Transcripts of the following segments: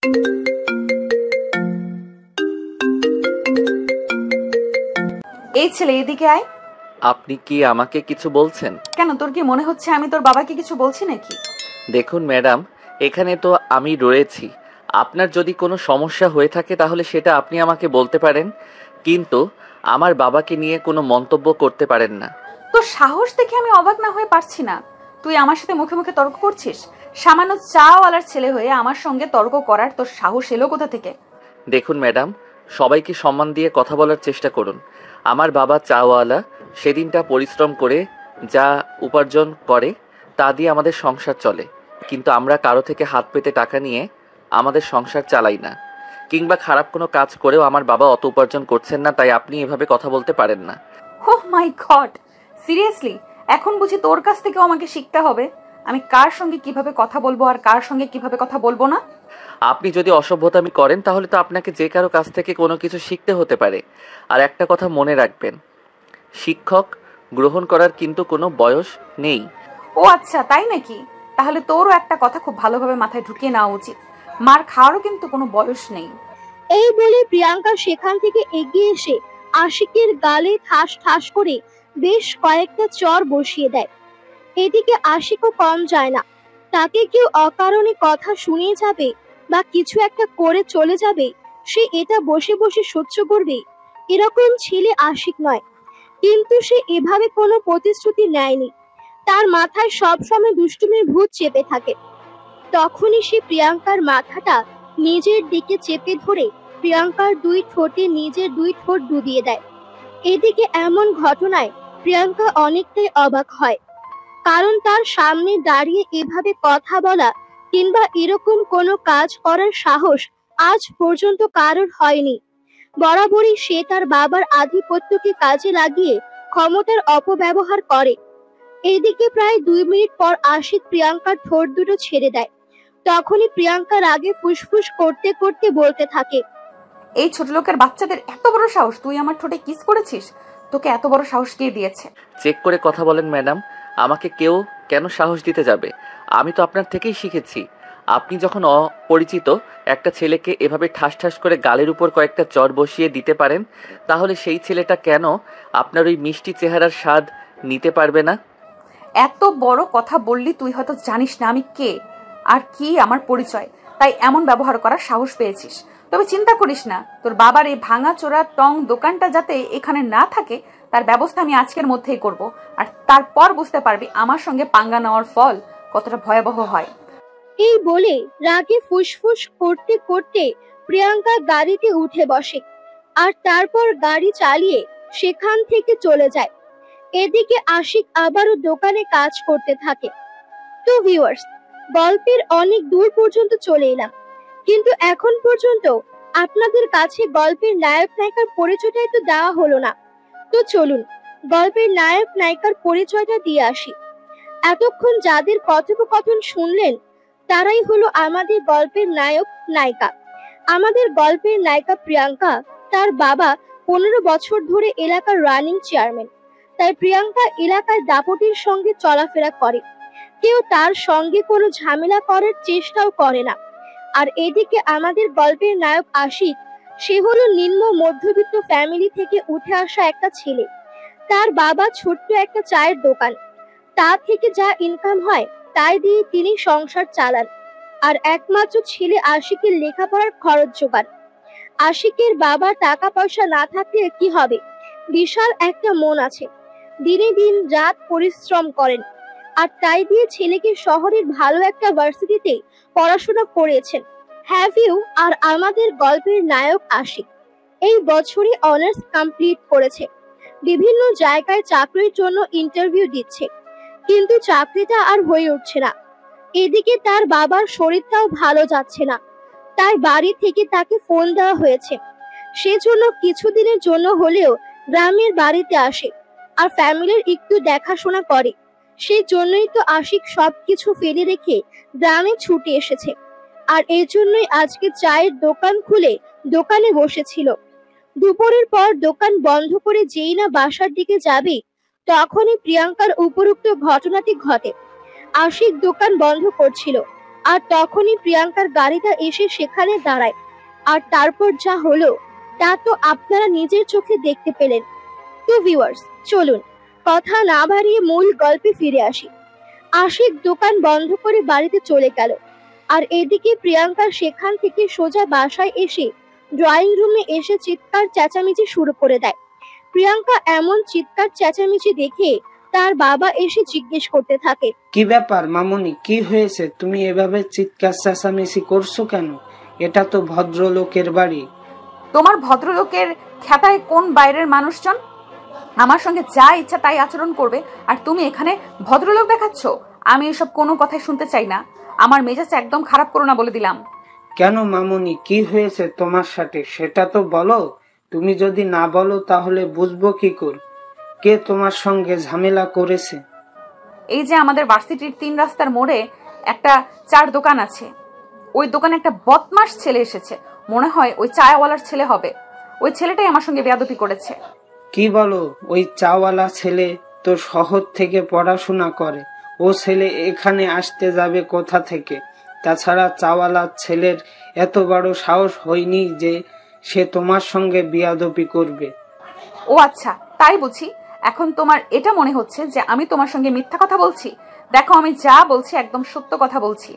এই ছেলে, এদিকে আয়। আপনি কি আমাকে কিছু বলছেন? কেন, তোর কি মনে হচ্ছে আমি তোর বাবাকে কিছু বলছি নাকি? দেখুন ম্যাডাম, এখানে তো আমি রয়েছি। আপনার যদি কোনো সমস্যা হয়ে থাকে তাহলে সেটা আপনি আমাকে বলতে পারেন, কিন্তু আমার বাবাকে নিয়ে কোনো মন্তব্য করতে পারেন না। তোর সাহস দেখে আমি অবাক না হয়ে পারছি না। তুই আমার সাথে মুখে মুখে তর্ক করছিস। সামান্য চাওয়ালার ছেলে হয়ে আমার সঙ্গে তর্ক করার তোর সাহস এলো কোথা থেকে? দেখুন ম্যাডাম, সবাইকে সম্মান দিয়ে কথা বলার চেষ্টা করুন। আমার বাবা চাওয়ালা, সেদিনটা পরিশ্রম করে যা উপার্জন করে তা দিয়ে আমাদের সংসার চলে, কিন্তু আমরা কারো থেকে হাত পেতে টাকা নিয়ে আমাদের সংসার চালাই না। কিংবা খারাপ কোনো কাজ করেও আমার বাবা অত উপার্জন করছেন না, তাই আপনি এভাবে কথা বলতে পারেন না। ওহ মাই গড, সিরিয়াসলি? এখন বুঝি তোর কাছ থেকেও আমাকে শিখতে হবে আমি কার সঙ্গে কিভাবে কথা বলবো আর কার সঙ্গে কিভাবে কথা বলবো না? আপনি যদি অসভ্যতামি করেন তাহলে তো আপনাকে যে কারো কাছ থেকে কোনো কিছু শিখতে হতে পারে। আর একটা কথা মনে রাখবেন, শিক্ষক গ্রহণ করার কিন্তু কোনো বয়স নেই। ও আচ্ছা, তাই নাকি? তাহলে তোরও একটা কথা খুব ভালোভাবে মাথায় ঢুকিয়ে নেওয়া উচিত, মার খাওয়ারও কিন্তু কোনো বয়স নেই। এই বলে প্রিয়াঙ্কা সেখান থেকে এগিয়ে এসে আশিকের গালে ঠাস ঠাস করে বেশ কয়েকটা চড় বসিয়ে দেয়। এদিকে আশিকও কম যায় না। তাকে কেউ অকারণে কথা শুনিয়ে যাবে বা কিছু একটা করে চলে যাবে, সে এটা বসে বসে সহ্য করবে, এরকম ছেলে আশিক নয়। কিন্তু সে এভাবে কোনো প্রতিশ্রুতি নেয়নি। তার মাথায় সবসময় দুষ্টুমির ভূত চেপে থাকে। তখনই সে প্রিয়াঙ্কার মাথাটা নিজের দিকে চেপে ধরে প্রিয়াঙ্কার দুই ঠোঁটে নিজের দুই ঠোঁট ডুবিয়ে দেয়। এদিকে এমন ঘটনায় প্রিয়াঙ্কা অনেকটাই অবাক হয়, কারণ তার সামনে দাঁড়িয়ে এভাবে কথা বলা কিংবা এরকম কোনো কাজ করার সাহস আজ পর্যন্ত কারোর হয়নি। বরাবরই সে তার বাবার আধিপত্যকে কাজে লাগিয়ে ক্ষমতার অপব্যবহার করে। এদিকে প্রায় 2 মিনিট পর আশিক প্রিয়াঙ্কার ঠোঁট দুটো ছেড়ে দেয়। তখনই প্রিয়াঙ্কা রাগে ফুসফুস করতে করতে বলতে থাকে, এই ছোট লোকের বাচ্চাদের এত বড় সাহস! তুই আমার ঠোঁটে কিস করেছিস? তোকে এত বড় সাহস কে দিয়েছে? চেক করে কথা বলেন ম্যাডাম, আমাকে কেউ কেন সাহস দিতে যাবে? আমি তো আপনার থেকেই শিখেছি। আপনি যখন অপরিচিত একটা ছেলেকে এভাবে ঠাস ঠাস করে গালের উপর কয়েকটা চড় বসিয়ে দিতে পারেন, তাহলে সেই ছেলেটা কেন আপনার ওই মিষ্টি চেহারার স্বাদ নিতে পারবে না? এত বড় কথা বললি, তুই হয়তো জানিস না আমি কে আর কি আমার পরিচয়, তাই এমন ব্যবহার করার সাহস পেয়েছিস। তবে চিন্তা করিস না, তোর বাবার এই ভাঙা চোরা টং দোকানটা যাতে এখানে না থাকে তার ব্যবস্থা আমি আজকের মধ্যেই করব, আর তারপর বুঝতে পারবি আমার সঙ্গে পাঙ্গা নেওয়ার ফল কতটা ভয়াবহ হয়। এই বলে রাগে ফুসফুস করতে করতে প্রিয়াঙ্কা গাড়িতে উঠে বসে আর তারপর গাড়ি চালিয়ে সেখান থেকে চলে যায়। এদিকে আশিক আবারও দোকানে কাজ করতে থাকে। তো ভিউয়ার্স, গল্পের অনেক দূর পর্যন্ত চলে এলাম, কিন্তু এখন পর্যন্ত আপনাদের কাছে গল্পের নায়ক নায়িকার পরিচয়টাই তো দেওয়া হলো না। তো চলুন গল্পের নায়ক নায়িকার পরিচয়টা দিয়ে আসি। এতক্ষণ যাদের কথোপকথন শুনলেন তারাই হলো আমাদের গল্পের নায়ক নায়িকা। আমাদের গল্পের নায়িকা প্রিয়াঙ্কা, তার বাবা 15 বছর ধরে এলাকার রানিং চেয়ারম্যান, তাই প্রিয়াঙ্কা এলাকায় দাপটের সঙ্গে চলাফেরা করে। কেউ তার সঙ্গে কোনো ঝামেলা করার চেষ্টাও করে না। আর এদিকে আমাদের গল্পের নায়ক আশিক, সে হলো নিম্ন মধ্যবিত্ত ফ্যামিলি থেকে উঠে আসা একটা ছেলে। তার বাবা ছোট্ট একটা চায়ের দোকান, তা থেকে যা ইনকাম হয় তাই দিয়ে তিনি সংসার চালান। আর একমাত্র ছেলে আশিকের লেখাপড়ার খরচ জোগান। আশিকের বাবার টাকা পয়সা না থাকলে কি হবে, বিশাল একটা মন আছে, দিনে দিন রাত পরিশ্রম করেন, আর তাই দিয়ে ছেলেকে শহরের ভালো একটা ভার্সিটিতে পড়াশোনা করিয়েছেন। Have you? আর আমাদের গল্পের নায়ক আশিক এই বছরই অনার্স কমপ্লিট করেছে, বিভিন্ন জায়গায় চাকরির জন্য ইন্টারভিউ দিচ্ছে, কিন্তু চাকরিটা আর হয়ে উঠছে না। এদিকে তার বাবার শরীরটাও ভালো যাচ্ছে না, তাই বাড়ি থেকে তাকে ফোন দেওয়া হয়েছে। সেজন্য কিছুদিনের জন্য হলেও গ্রামের বাড়িতে আসে আর ফ্যামিলির একটু দেখাশোনা করে। সেই জন্যই তো আশিক সবকিছু ফেলে রেখে গ্রামে ছুটে এসেছে, আর এই জন্যই আজকে চায়ের দোকান খুলে দোকানে বসেছিল। দুপুরের পর দোকান বন্ধ করে যেই না বাসার দিকে যাবে, তখনই প্রিয়াঙ্কার উপরোক্ত ঘটনাটি ঘটে। আশিক দোকান বন্ধ করছিল আর তখনই প্রিয়াঙ্কার গাড়িটা এসে সেখানে দাঁড়ায়। আর তারপর যা হলো তা তো আপনারা নিজের চোখে দেখতে পেলেন। তো ভিউয়ার্স, চলুন কথা না বাড়িয়ে মূল গল্পে ফিরে আসি। আশিক দোকান বন্ধ করে বাড়িতে চলে গেল। আর এদিকে প্রিয়াঙ্কা সেখান থেকে সোজা বাসায় এসে ড্রয়িং রুমে এসে চিৎকার চেঁচামেচি শুরু করে দেয়। প্রিয়াঙ্কা এমন চিৎকার চেঁচামেচি দেখে তার বাবা এসে জিজ্ঞেস করতে থাকে, কি ব্যাপার মামুনি, কি হয়েছে? তুমি এভাবে চিৎকার চেঁচামেচি করছো কেন? এটা তো ভদ্রলোকের বাড়ি। তোমার ভদ্রলোকের খ্যাতায় কোন বাইরের মানুষজন আমার সঙ্গে যা ইচ্ছা তাই আচরণ করবে, আর তুমি এখানে ভদ্রলোক দেখাচ্ছ? আমি এসব কোনো কথাই শুনতে চাই না। আমার মেজাজ একদম খারাপ করো না বলে দিলাম। কেন মামুনি, কি হয়েছে তোমার সাথে সেটা তো বলো। তুমি যদি না বলো তাহলে বুঝবো কি করে কে তোমার সঙ্গে ঝামেলা করেছে। এই যে আমাদের ভার্সিটির 3 রাস্তার মোড়ে একটা চার দোকান আছে, ওই দোকানে একটা বদমাস ছেলে এসেছে। মনে হয় ওই চায়াওয়ালার ছেলে হবে। ওই ছেলেটাই আমার সঙ্গে বেয়াদবি করেছে। কি বলো? ওই চাওয়ালা ছেলে তো শহর থেকে পড়াশোনা করে। ও ছেলে এখানে আসতে যাবে কোথা থেকে? তাছাড়া চাওয়ালা ছেলের এত বড় সাহস হয়নি যে সে তোমার সঙ্গে বেয়াদবি করবে। ও আচ্ছা, তাই বুঝি। এখন তোমার এটা মনে হচ্ছে যে আমি তোমার সঙ্গে মিথ্যা কথা বলছি? দেখো, আমি যা বলছি একদম সত্য কথা বলছি।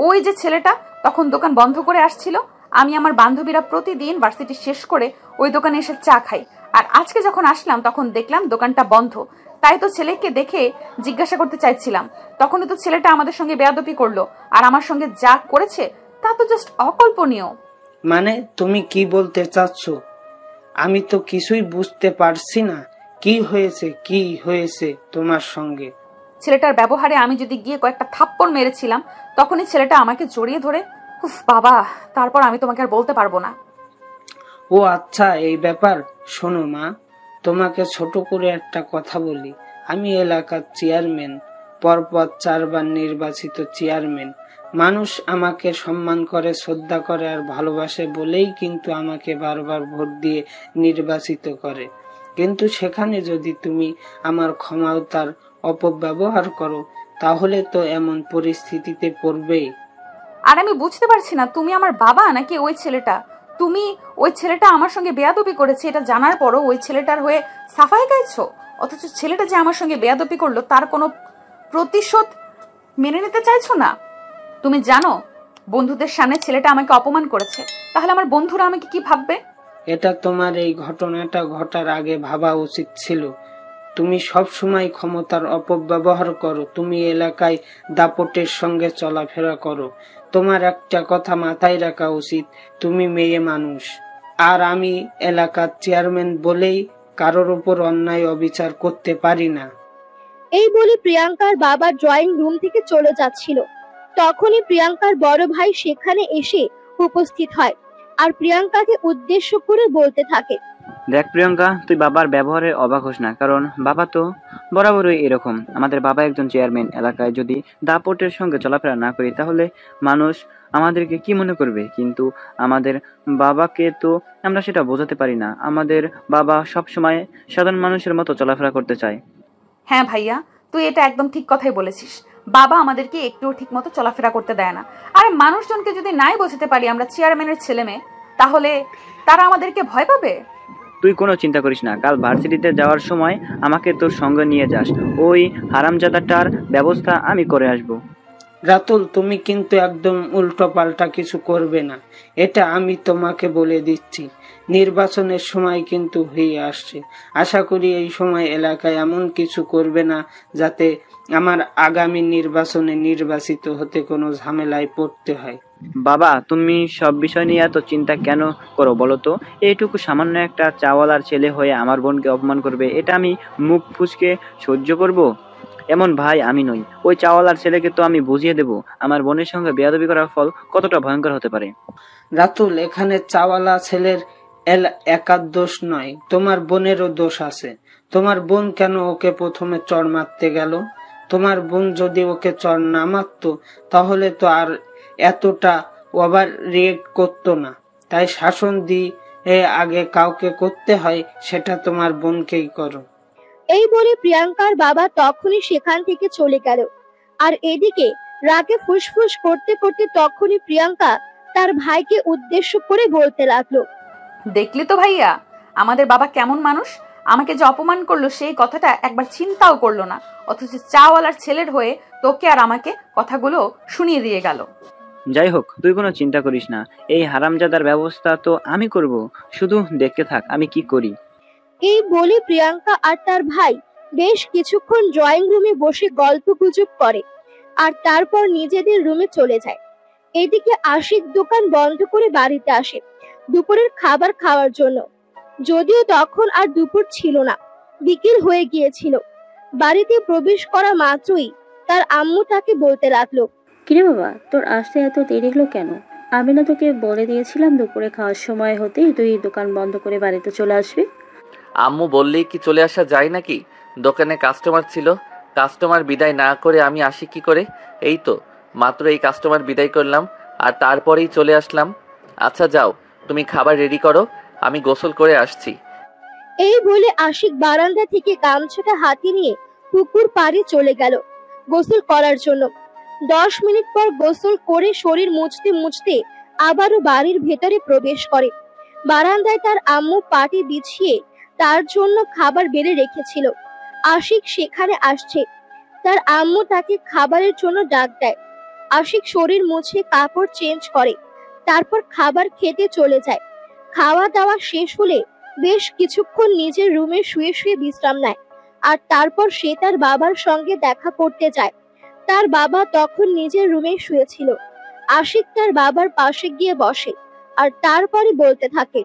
ওই যে ছেলেটা তখন দোকান বন্ধ করে আসছিল, আমি আমার বান্ধবীরা প্রতিদিন ভার্সিটি শেষ করে ওই দোকানে এসে চা খাই। আর আজকে যখন আসলাম তখন দেখলাম দোকানটা বন্ধ। তাই তো ছেলেকে দেখে জিজ্ঞাসা করতে চাইছিলাম। তখনই তো ছেলেটা আমাদের সঙ্গে বেয়াদবি করলো, আর আমার সঙ্গে যা করেছে তা তো জাস্ট অকল্পনীয়। মানে তুমি কি বলতে চাচ্ছ? আমি তো কিছুই বুঝতে পারছি না। কি হয়েছে তোমার সঙ্গে? ছেলেটার ব্যবহারে আমি যদি গিয়ে কয়েকটা থাপ্পড় মেরেছিলাম, তখনই ছেলেটা আমাকে জড়িয়ে ধরে, উফ বাবা, তারপর আমি তোমাকে আর বলতে পারবো না। ও আচ্ছা, এই ব্যাপার। শোনো মা, তোমাকে ছোট করে একটা কথা বলি। আমি এলাকার চেয়ারম্যান, পরপর 4 বার নির্বাচিত চেয়ারম্যান। মানুষ আমাকে সম্মান করে, শ্রদ্ধা করে আর ভালোবাসে বলেই কিন্তু আমাকে বারবার ভোট দিয়ে নির্বাচিত করে। কিন্তু সেখানে যদি তুমি আমার ক্ষমতার অপব্যবহার করো তাহলে তো এমন পরিস্থিতিতে পড়বেই। আর আমি বুঝতে পারছি না, তুমি আমার বাবা নাকি ওই ছেলেটা? ওই ছেলেটা আমার সঙ্গে বেয়াদবি করেছে এটা জানার পরও ওই ছেলেটার হয়ে সাফাই গাইছো, অথচ ছেলেটা যে আমার সঙ্গে বেয়াদবি করলো তার কোনো প্রতিশোধ মেনে নিতে চাইছো না। তুমি জানো বন্ধুদের সামনে ছেলেটা আমাকে অপমান করেছে, তাহলে আমার বন্ধুরা আমাকে কি ভাববে? এটা তোমার এই ঘটনাটা ঘটার আগে ভাবা উচিত ছিল। তুমি সব সময় ক্ষমতার অপব্যবহার করো। তুমি এলাকায় দাপটের সঙ্গে চলাফেরা করো। তোমার একটা কথা মাথায় রাখা উচিত, তুমি মেয়ে মানুষ। আর আমি এলাকার চেয়ারম্যান বলেই কারোর উপর অন্যায় অবিচার করতে পারি না। এই বলে প্রিয়াঙ্কার বাবা ড্রয়িং রুম থেকে চলে যাচ্ছিল। তখনই প্রিয়াঙ্কার বড় ভাই সেখানে এসে উপস্থিত হয় আর প্রিয়াঙ্কাকে উদ্দেশ্য করে বলতে থাকে, দেখ প্রিয়াঙ্কা, তুই বাবার ব্যবহারে অবাক হোস না, কারণ বাবা তো বরাবরই এরকম। আমাদের বাবা একজন চেয়ারম্যান। এলাকায় যদি দাপটের সঙ্গে চলাফেরা না করি তাহলে মানুষ আমাদেরকে কি মনে করবে? কিন্তু আমাদের বাবাকে তো আমরা সেটা বোঝাতে পারি না। আমাদের বাবা সব সময় সাধারণ মানুষের মতো চলাফেরা করতে চায়। হ্যাঁ ভাইয়া, তুই এটা একদম ঠিক কথাই বলেছিস। বাবা আমাদেরকে একটুও ঠিক মতো চলাফেরা করতে দেয় না। আর মানুষজনকে যদি নাই বোঝাতে পারি আমরা চেয়ারম্যানের ছেলে মেয়ে, তাহলে তারা আমাদেরকে ভয় পাবে। তুই কোনো চিন্তা করিস না, কাল ভার্সিটিতে যাওয়ার সময় আমাকে তোর সঙ্গে নিয়ে যাস। ওই হারামজাদাটার ব্যবস্থা আমি করে আসবো। রাতুল, তুমি কিন্তু একদম উল্টো পাল্টা কিছু করবে না, এটা আমি তোমাকে বলে দিচ্ছি। নির্বাচনের সময় কিন্তু হয়ে আসছে। আশা করি এই সময় এলাকায় এমন কিছু করবে না যাতে আমার আগামী নির্বাচনে নির্বাচিত হতে কোনো ঝামেলায় পড়তে হয়। বাবা, তুমি সব বিষয় নিয়ে এত চিন্তা কেন করো বলো তো? এইটুকু সামান্য একটা চাওয়ালার ছেলে হয়ে আমার বোনকে অপমান করবে, এটা আমি মুখ ফুসকে সহ্য করব? এমন ভাই আমি নই। ওই চাওয়ালার ছেলেকে তো আমি বুঝিয়ে দেব আমার বোনের সঙ্গে বেয়াদবি করার ফল কতটা ভয়ঙ্কর হতে পারে। রাতুল, এখানে চাওয়ালা ছেলের একার দোষ নয়, তোমার বোনেরও দোষ আছে। তোমার বোন কেন ওকে প্রথমে চড় মারতে গেল? তোমার বোন যদি ওকে চড় না মারতো তাহলে তো আর এতটা ওভার রিয়েক্ট করতো না। তাই শাসন দিয়ে আগে কাউকে করতে হয়, সেটা তোমার বোনকেই করো। এই বলে প্রিয়াঙ্কার বাবা তখনই সেখান থেকে চলে গেল। আর এদিকে রাগে ফুসফুস করতে করতে তখনই প্রিয়াঙ্কা তার ভাইকে উদ্দেশ্য করে বলতে লাগলো, দেখলি তো ভাইয়া, আমাদের বাবা কেমন মানুষ। আমাকে যে অপমান করলো সেই কথাটা একবার চিন্তাও করলো না, অথচ চাওয়ালার ছেলের হয়ে তোকে আর আমাকে কথাগুলো শুনিয়ে দিয়ে গেল। যাই হোক, তুই কোনো চিন্তা করিস না, এই হারামজাদার ব্যবস্থা তো আমি করব, শুধু দেখতে থাক আমি কি করি। এই বলে প্রিয়াঙ্কা আর তার ভাই বেশ কিছুক্ষণ ড্রয়িং রুমে বসে গল্প গুজব করে আর তারপর নিজেদের রুমে চলে যায়। এদিকে আশিক দোকান বন্ধ করে বাড়িতে আসে দুপুরের খাবার খাওয়ার জন্য। যদিও তখন আর দুপুর ছিল না, বিকেল হয়ে গিয়েছিল। বাড়িতে প্রবেশ করা মাত্রই তার আম্মু তাকে বলতে লাগলো, কিরে বাবা, তোর আসতে এত দেরি হলো কেন? আমি না তোকে বলে দিয়েছিলাম দুপুরে খাওয়ার সময় হতেই তুই দোকান বন্ধ করে বাড়িতে চলে আসবি। আম্মু বললেই কি চলে আসা যায় নাকি? দোকানে কাস্টমার ছিল, কাস্টমার বিদায় না করে আমি আসি কি করে? এই তো মাত্র এই কাস্টমার বিদায় করলাম আর তারপরেই চলে আসলাম। আচ্ছা যাও, তুমি খাবার রেডি করো, আমি গোসল করে আসছি। এই বলে আশিক বারান্দা থেকে গামছাটা হাতে নিয়ে পুকুর পাড়ে চলে গেল গোসল করার জন্য। 10 মিনিট পর গোসল করে শরীর মুছতে মুছতে আবারও বাড়ির ভেতরে প্রবেশ করে। বারান্দায় তার আম্মু পাটি বিছিয়ে তার জন্য খাবার বেড়ে রেখেছিল। আশিক সেখানে আসছে, তার আম্মু তাকে খাবারের জন্য ডাক দেয়। আশিক শরীর মুছে কাপড় চেঞ্জ করে, তারপর খাবার খেতে চলে যায়। খাওয়া দাওয়া শেষ হলে বেশ কিছুক্ষণ নিজের রুমে শুয়ে শুয়ে বিশ্রাম নেয় আর তারপর সে তার বাবার সঙ্গে দেখা করতে যায়। তার বাবা তখন নিজের রুমে শুয়েছিল। আশিক তার বাবার পাশে গিয়ে বসে আর তারপরে বলতে থাকে,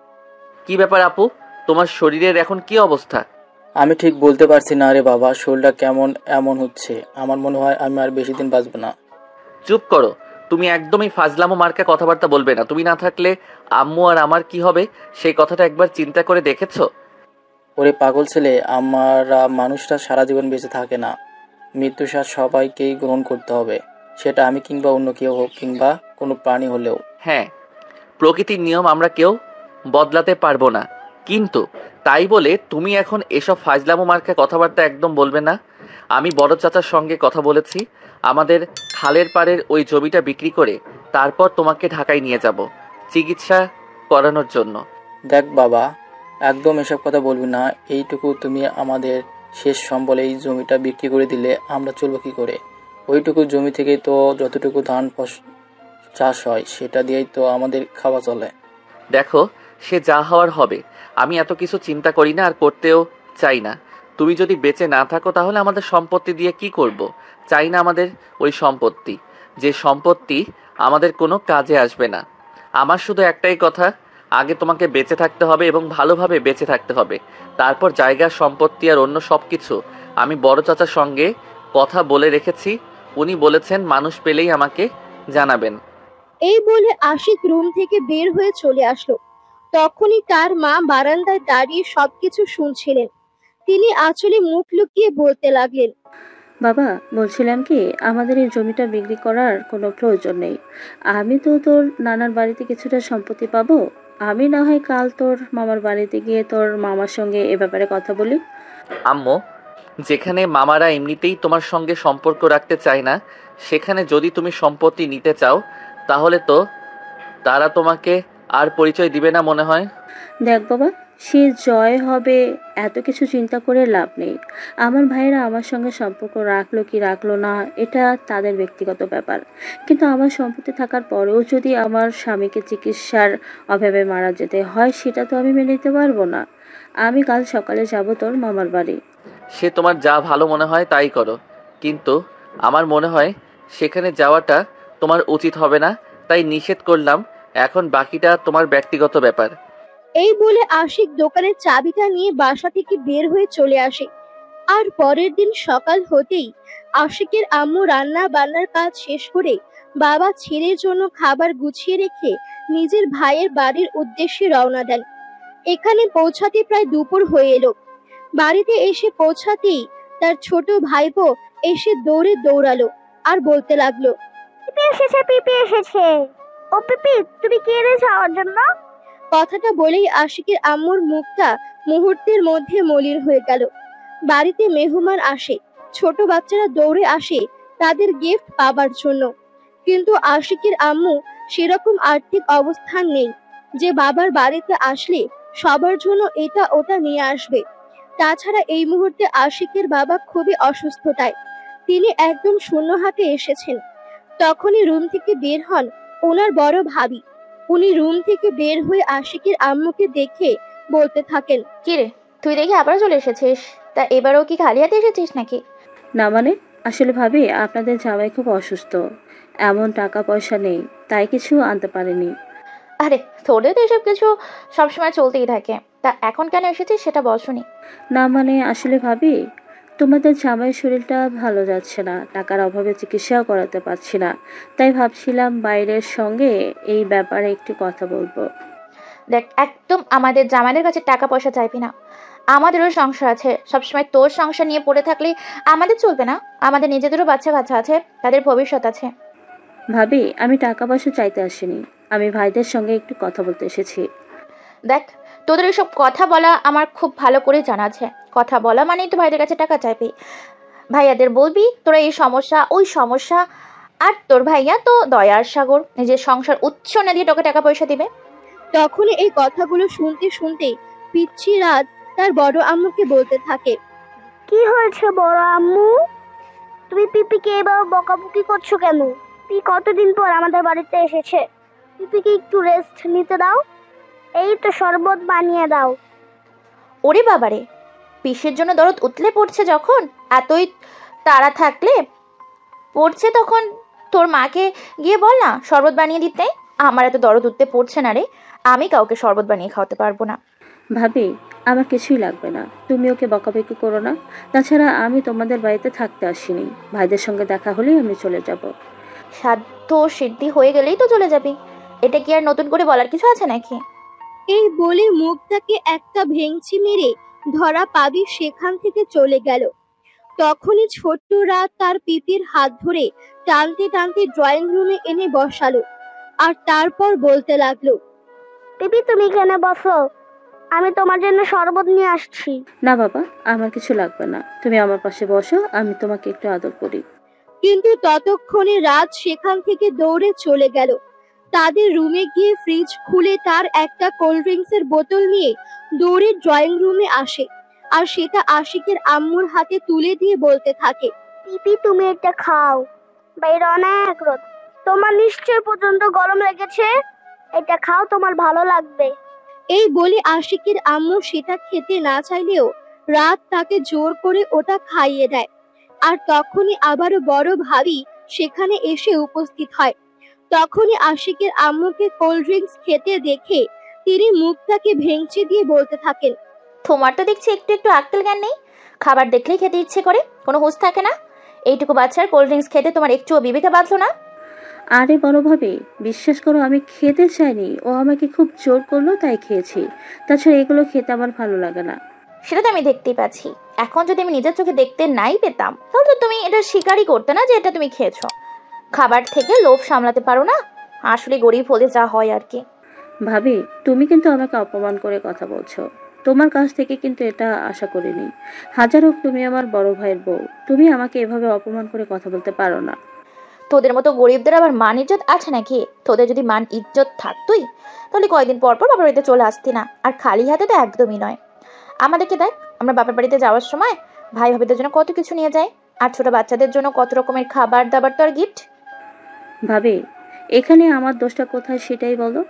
কি ব্যাপার আপু, তোমার শরীরের এখন কি অবস্থা? আমি ঠিক বলতে পারছি না রে বাবা, শরীরটা কেমন এমন হচ্ছে, আমার মনে হয় আমি আর বেশি দিন বাঁচবো না। চুপ করো, তুমি একদমই ফাজলামো মার্কা কথাবার্তা বলবে না। তুমি না থাকলে আম্মু আর আমার কি হবে সেই কথাটা একবার চিন্তা করে দেখেছো? ওরে পাগল ছেলে, আমরা মানুষটা সারা জীবন বেঁচে থাকে না, মৃত্যু স্বাদ সবাইকেই গ্রহণ করতে হবে, সেটা আমি কিংবা অন্য কেউ হোক কিংবা কোনো প্রাণী হলেও। হ্যাঁ, প্রকৃতির নিয়ম আমরা কেউ বদলাতে পারবো না, কিন্তু তাই বলে তুমি এখন এসব ফাজলামো মার্কা কথাবার্তা একদম বলবে না। আমি বড় চাচার সঙ্গে কথা বলেছি, আমাদের খালের পাড়ের ওই জমিটা বিক্রি করে তারপর তোমাকে ঢাকায় নিয়ে যাব চিকিৎসা করানোর জন্য। দেখ বাবা, একদম এসব কথা বলবি না। এইটুকু তুমি আমাদের শেষ সম্বল, এই জমিটা বিক্রি করে দিলে আমরা চলবো কি করে? ওইটুকু জমি থেকেই তো যতটুকু ধান চাষ হয় সেটা দিয়েই তো আমাদের খাওয়া চলে। দেখো, সে যা হওয়ার হবে, আমি এত কিছু চিন্তা করি না আর করতেও চাই না। তুমি যদি বেঁচে না থাকো তাহলে আমাদের সম্পত্তি দিয়ে কি করব? চাই না আমাদের ওই সম্পত্তি, যে সম্পত্তি আমাদের কোনো কাজে আসবে না। আমার শুধু একটাই কথা, আগে তোমাকে বেঁচে থাকতে হবে এবং ভালোভাবে বেঁচে থাকতে হবে, তারপর জায়গা সম্পত্তি আর অন্য সব কিছু। আমি বড় চাচার সঙ্গে কথা বলে রেখেছি, উনি বলেছেন মানুষ পেলেই আমাকে জানাবেন। এই বলে আশিক রুম থেকে বের হয়ে চলে আসলো। তখনই তার মা বারান্দায় দাঁড়িয়ে সবকিছু শুনছিলেন। তিনি আঁচলে মুখ লুকিয়ে বলতে লাগলেন, বাবা, বলছিলাম কি, আমাদের এই জমিটা বিক্রি করার কোনো প্রয়োজন নেই। আমি তো তোর নানার বাড়িতে কিছুটা সম্পত্তি পাবো। আমি না হয় কাল তোর মামার বাড়িতে গিয়ে তোর মামার সঙ্গে এ ব্যাপারে কথা বলি। আম্মু, যেখানে মামারা এমনিতেই তোমার সঙ্গে সম্পর্ক রাখতে চায় না, সেখানে যদি তুমি সম্পত্তি নিতে চাও তাহলে তো তারা তোমাকে আর পরিচয় দিবে না মনে হয়। দেখ বাবা, সে জয় হবে এত কিছু চিন্তা করে লাভ নেই। আমার ভাইরা আমার সঙ্গে সম্পর্ক রাখলো কি রাখলো না এটা তাদের ব্যক্তিগত ব্যাপার, কিন্তু আমার সম্পত্তি থাকার পরেও যদি আমার স্বামীকে চিকিৎসার অভাবে মারা যেতে হয় সেটা তো আমি মেনে নিতে পারবো না। আমি কাল সকালে যাব তোর মামার বাড়ি। সে তোমার যা ভালো মনে হয় তাই করো, কিন্তু আমার মনে হয় সেখানে যাওয়াটা তোমার উচিত হবে না, তাই নিষেধ করলাম। এখন বাকিটা তোমার ব্যক্তিগত ব্যাপার। এই বলে আশিক দোকানের চাবিটা নিয়ে বাসা থেকে বের হয়ে চলে আসে। আর পরের দিন সকাল হতেই আশিকের আম্মু রান্না বান্নার কাজ শেষ করে বাবা ছেলের জন্য খাবার গুছিয়ে রেখে নিজের ভাইয়ের বাড়ির উদ্দেশ্যে রওনা দেন। এখানে পৌঁছাতে প্রায় দুপুর হয়ে এলো। বাড়িতে এসে পৌঁছাতেই তার ছোট ভাইপো এসে দৌড়ে দৌড়ালো আর বলতে লাগলো, পিপি এসেছে, পিপি এসেছে। ও পিপি, তুমি কি এনেছো আমার জন্য? কথাটা বলেই আশিকের আম্মুর মুখটা মুহূর্তের মধ্যে মলিন হয়ে গেল। বাড়িতে মেহমান আসে, ছোট বাচ্চারা দৌড়ে আসে তাদের গিফট পাবার জন্য। কিন্তু আশিকের আম্মু সেরকম আর্থিক অবস্থান নেই যে বাবার বাড়িতে আসলে সবার জন্য এটা ওটা নিয়ে আসবে। তাছাড়া এই মুহূর্তে আশিকের বাবা খুবই অসুস্থতায়, তিনি একদম শূন্য হাতে এসেছেন। তখনই রুম থেকে বের হন ওনার বড় ভাবি। উনি রুম থেকে বের হয়ে আশিকের আম্মুকে দেখে বলতে থাকেন, কিরে, তুই দেখি আবার চলে এসেছিস? তা এবারও কি খালি হাতে এসেছিস নাকি? না মানে, আসলে ভাবি আপনাদের জামাই খুব অসুস্থ, এমন টাকা পয়সা নেই, তাই কিছু আনতে পারেনি। আরে তোদের তো এসব কিছু সবসময় চলতেই থাকে, তা এখন কেন এসেছিস সেটা বল শুনি। না মানে আসলে ভাবি, তোমাদের জামাইয়ের শরীরটা ভালো যাচ্ছে না, টাকার অভাবে চিকিৎসাও করাতে পারছি না, তাই ভাবছিলাম বাইরের সঙ্গে এই ব্যাপারে একটু কথা বলবো। দেখ, একদম আমাদের জামাইদের কাছে টাকা পয়সা চাইবি না। আমাদেরও সংসার আছে, সবসময় তোর সংসার নিয়ে পড়ে থাকলে আমাদের চলবে না। আমাদের নিজেদেরও বাচ্চা কাচ্চা আছে, তাদের ভবিষ্যৎ আছে। ভাবি, আমি টাকা পয়সা চাইতে আসিনি, আমি ভাইদের সঙ্গে একটু কথা বলতে এসেছি। দেখ, তোদের এসব কথা বলা আমার খুব ভালো করে জানা আছে। কথা বলা মানেই তো ভাইদের কাছে টাকা চাইবি। ভাইয়াদের বলবি তোরা এই সমস্যা ওই সমস্যা, আর তোর ভাইয়া তো দয়ার সাগর, নিজের সংসার উচ্ছন্নে দিয়ে তোকে টাকা পয়সা দিবে। তখনই এই কথাগুলো শুনতে শুনতে পিচ্ছি রাত তার বড় আম্মুকে বলতে থাকে, কি হয়েছে বড় আম্মু? তুমি পিপিকে এভাবে বকাবকি করছো কেন? পিপি কতদিন পর আমাদের বাড়িতে এসেছে, পিপিকে একটু রেস্ট নিতে দাও। এই তো শরবত বানিয়ে দাও। ওরে বাবারে, পিসের জন্য দরদ উতলে পড়ছে যখন, এতই তাড়া থাকলে পড়ছে, তখন তোর মাকে গিয়ে বল না শরবত বানিয়ে দিতে। আমার এত দরদ উঠতে পড়ছে না রে, আমি কাউকে শরবত বানিয়ে খাওয়াতে পারবো না। ভাবি, আমার কিছুই লাগবে না, তুমি ওকে বকাবকি করো না। তাছাড়া আমি তোমাদের বাড়িতে থাকতে আসিনি, ভাইদের সঙ্গে দেখা হলেই আমি চলে যাব। সাধ্য সিদ্ধি হয়ে গেলেই তো চলে যাবি, এটা কি আর নতুন করে বলার কিছু আছে নাকি? এই বলে মুখটাকে একটা ভেঙচি মেরে ধরা পাবি সেখান থেকে চলে গেল। তখনই ছোট্ট রাত তার পিপির হাত ধরে টানতে টানতে ড্রয়িং রুমে এনে বসালো, আর তারপর বলতে লাগলো, পিপি তুমি এখানে বসো, আমি তোমার জন্য শরবত নিয়ে আসছি। না বাবা, আমার কিছু লাগবে না, তুমি আমার পাশে বসো, আমি তোমাকে একটু আদর করি। কিন্তু ততক্ষণে রাত সেখান থেকে দৌড়ে চলে গেল। তাদের রুমে গিয়ে ফ্রিজ খুলে তার একটা কোল্ড ড্রিঙ্কসের বোতল নিয়ে দৌড়ে ড্রয়িং রুমে আসে, আর সেটা আশিকের আম্মুর হাতে তুলে দিয়ে বলতে থাকে, পিপি তুমি এটা খাও, বাইরে অনেক রোদ, তোমার নিশ্চয় পর্যন্ত গরম লেগেছে, এটা খাও, তোমার ভালো লাগবে। এই বলে আশিকের আম্মু সেটা খেতে না চাইলেও রাত তাকে জোর করে ওটা খাইয়ে দেয়। আর তখনই আবারও বড় ভাবি সেখানে এসে উপস্থিত হয়। তখনই আশিকের আম্মুকে কোল্ড ড্রিঙ্কস খেতে দেখে তিনি মুখটাকে ভেঙচি দিয়ে বলতে থাকেন, তোমার তো দেখছি একটু একটু আক্কেল জ্ঞান নেই, খাবার দেখলেই খেতে ইচ্ছে করে, কোনো হুঁশ থাকে না। এইটুকু বাচ্চার কোল্ড ড্রিঙ্কস খেতে তোমার একটুও বিবেকে বাঁধলো না? আরে বড় ভাবি, বিশ্বাস করো আমি খেতে চাইনি, ও আমাকে খুব জোর করলো তাই খেয়েছি। তাছাড়া এগুলো খেতে আমার ভালো লাগে না। সেটা তো আমি দেখতেই পাচ্ছি। এখন যদি আমি নিজের চোখে দেখতে নাই পেতাম তাহলে তো তুমি এটা স্বীকারই করতে না যে এটা তুমি খেয়েছো। খাবার থেকে লোভ সামলাতে পারো না, আসলে গরিব হলে যা হয় আর কি। ভাবি, তুমি কিন্তু আমাকে অপমান করে কথা বলছো, তোমার কাছ থেকে কিন্তু এটা আশা করিনি। হাজার হোক তুমি আমার বড় ভাইয়ের বউ, তুমি আমাকে এভাবে অপমান করে কথা বলতে পারো না। তোদের মতো গরিবদের আবার মান ইজ্জত আছে নাকি? তোদের যদি মান ইজ্জত থাকতোই তাহলে কয়দিন পর পর বাবার বাড়িতে চলে আসতি না, আর খালি হাতে তো একদমই নয়। আমাদেরকে দেখ, আমরা বাবার বাড়িতে যাওয়ার সময় ভাই ভাবিদের জন্য কত কিছু নিয়ে যাই, আর ছোট বাচ্চাদের জন্য কত রকমের খাবার দাবার তো আর গিফট। ভাবি, এখানে আমার দোষটা কোথায় সেটাই বলো।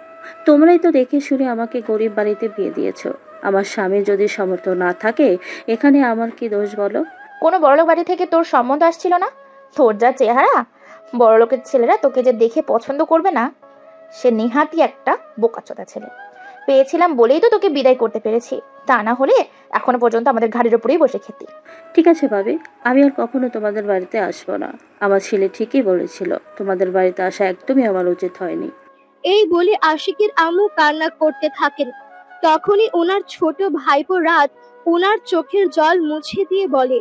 তোমরাই তো দেখে শুনে আমাকে গরিব বাড়িতে বিয়ে দিয়েছো, আমার স্বামীর যদি সামর্থ্য না থাকে এখানে আমার কি দোষ বলো? কোনো বড়লোক বাড়ি থেকে তোর সম্বন্ধ আসছিল না? তোর যা চেহারা, বড়লোকের ছেলেরা তোকে যে দেখে পছন্দ করবে না, সে নিহাতি একটা বোকাচোদা ছেলে। পেয়েছিলাম বলেই তো তোকে বিদায় করতে পেরেছি, তা না হলে এখনো পর্যন্ত আমাদের ঘাড়ের উপরেই বসে খেতি। ঠিক আছে ভাবি, আমি আর কখনো তোমাদের বাড়িতে আসবো না। আমার ছেলে ঠিকই বলেছিল, তোমাদের বাড়িতে আসা একদমই আমার উচিত হয়নি। এই বলে আশিকের আম্মু কান্না করতে থাকেন। তখনই ওনার ছোট ভাইপো রাত ওনার চোখের জল মুছে দিয়ে বলে,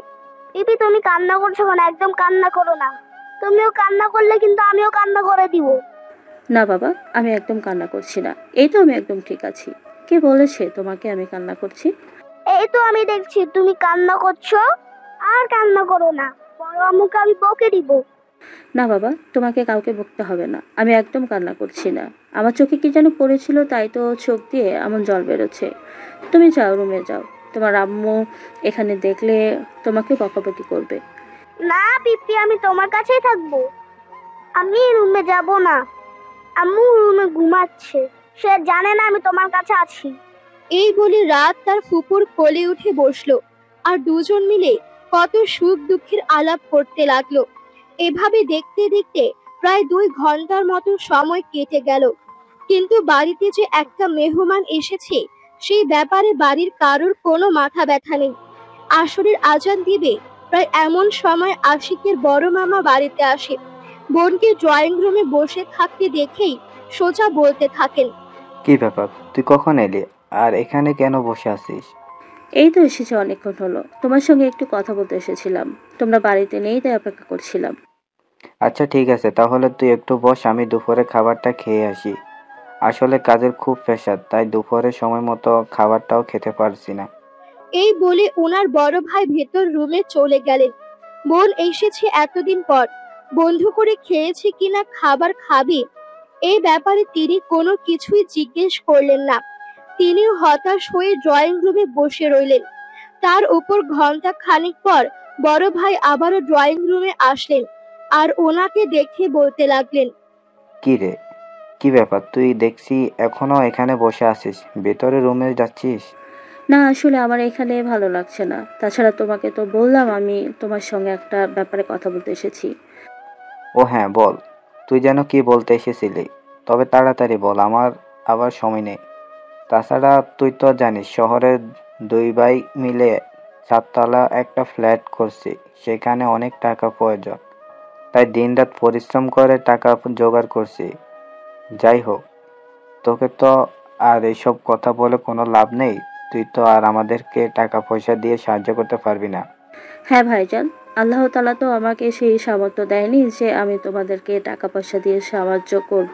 পিপি তুমি কান্না করছো কেন? একদম কান্না করো না, তুমিও কান্না করলে কিন্তু আমিও কান্না করে দিব। না বাবা, আমি একদম কান্না করছি না, এই তো আমি একদম ঠিক আছি। কে বলেছে তোমাকে আমি কান্না করছি? এই তো আমি দেখছি তুমি কান্না করছো, আর কান্না করো না, বড় আম্মুকে আমি বকে দিব। না বাবা, তোমাকে কাউকে বকতে হবে না, আমি একদম কান্না করছি না। আমার চোখে কি যেন পড়েছিল, তাই তো চোখ দিয়ে এমন জল বেরোচ্ছে। তুমি যাও, রুমে যাও। তোমার আম্মু এখানে দেখলে তোমাকে বকাবকি করবে। না পিপি, আমি তোমার কাছেই থাকবো। আমি রুমে যাব না। আম্মু রুমে ঘুমাচ্ছে, সে জানে না আমি তোমার কাছে আছি। এই বলে রাত তার ফুপুর কোলে উঠে বসলো আর দুজন মিলে কত সুখ দুঃখের আলাপ করতে লাগলো। এভাবে দেখতে দেখতে প্রায় 2 ঘন্টার মতো সময় কেটে গেল। কিন্তু বাড়িতে যে একটা মেহমান এসেছে সেই ব্যাপারে বাড়ির কারোর কোনো মাথা ব্যথা নেই। আসরের আজান দিবে প্রায় এমন সময় আশিকের বড় মামা বাড়িতে আসে। বোনকে ড্রয়িং রুমে বসে থাকতে দেখেই সোজা বলতে থাকেন, কি ব্যাপার, তুই কখন এলি আর এখানে কেন বসে আছিস? এই তো এসেছে, অনেকক্ষণ হলো। তোমার সঙ্গে একটু কথা বলতে এসেছিলাম, তোমরা বাড়িতে নেই তাই অপেক্ষা করছিলাম। আচ্ছা ঠিক আছে, তাহলে তুই একটু বস, আমি দুপুরে খাবারটা খেয়ে আসি। আসলে কাজের খুব প্রেশার, তাই দুপুরে সময় মতো খাবারটাও খেতে পারছি না। এই বলে ওনার বড় ভাই ভেতর রুমে চলে গেলেন। বোন এসেছে এতদিন পর, বন্ধু করে খেয়েছে কিনা খাবার খাবে এই ব্যাপারে তিনি কোনো কিছুই জিজ্ঞেস করলেন না। তিনি হতাশ হয়ে ড্রয়িং রুমে বসে রইলেন। তার উপর ঘন্টা খানিক পর বড় ভাই আবারও ড্রয়িং রুমে আসলেন আর ওনাকে দেখে বলতে লাগলেন, কি রে, কি ব্যাপার, তুই দেখছি এখনো এখানে বসে আছিস, ভেতরে রুমে যাচ্ছিস? না, আসলে আমার এখানে ভালো লাগছে না। তাছাড়া তোমাকে তো বললাম আমি তোমার সঙ্গে একটা ব্যাপারে কথা বলতে এসেছি। ও হ্যাঁ বল, তুই যেন কি বলতে এসেছিলি, তবে তাড়াতাড়ি বল, আমার আবার সময় নেই। তাছাড়া তুই তো জানিস শহরের 2 ভাই মিলে 7তলা একটা ফ্ল্যাট করছি, সেখানে অনেক টাকা প্রয়োজন, তাই দিনরাত পরিশ্রম করে টাকা জোগাড় করছি। যাই হোক, তোকে তো আর এইসব কথা বলে কোনো লাভ নেই, তুই তো আর আমাদেরকে টাকা পয়সা দিয়ে সাহায্য করতে পারবি না। হ্যাঁ ভাইজান, আল্লাহ তাআলা তো আমাকে সেই সামর্থ্য দেয়নি যে আমি তোমাদেরকে টাকা পয়সা দিয়ে সাহায্য করব।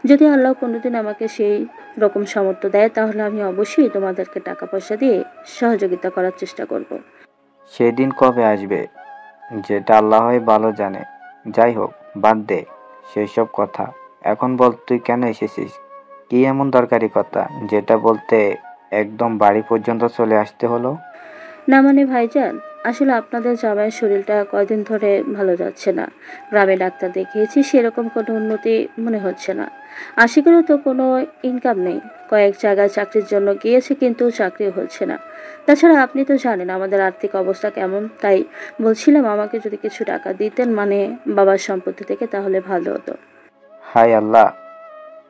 যদি আল্লাহ কোনোদিন আমাকে সেই রকম সামর্থ্য দেয় তাহলে আমি অবশ্যই তোমাদেরকে টাকা পয়সা দিয়ে সহযোগিতা করার চেষ্টা করব। সেদিন কবে আসবে যেটা আল্লাহই ভালো জানে। যাই হোক, বাদ দে সেসব কথা, এখন বল তুই কেন এসেছিস, কি এমন দরকারি কথা যেটা বলতে একদম বাড়ি পর্যন্ত চলে আসতে হলো? না মানে ভাইজান, আসলে আপনাদের জামাইয়ের শরীরটা কয়দিন ধরে ভালো যাচ্ছে না। গ্রামে ডাক্তার দেখিয়েছি, সেরকম কোনো উন্নতি মনে হচ্ছে না। আশিকেরও তো কোনো ইনকাম নেই, কয়েক জায়গায় চাকরির জন্য গিয়েছে কিন্তু চাকরি হচ্ছে না। তাছাড়া আপনি তো জানেন আমাদের আর্থিক অবস্থা কেমন, তাই বলছিলাম আমাকে যদি কিছু টাকা দিতেন মানে বাবার সম্পত্তি থেকে, তাহলে ভালো হতো। হায় আল্লাহ,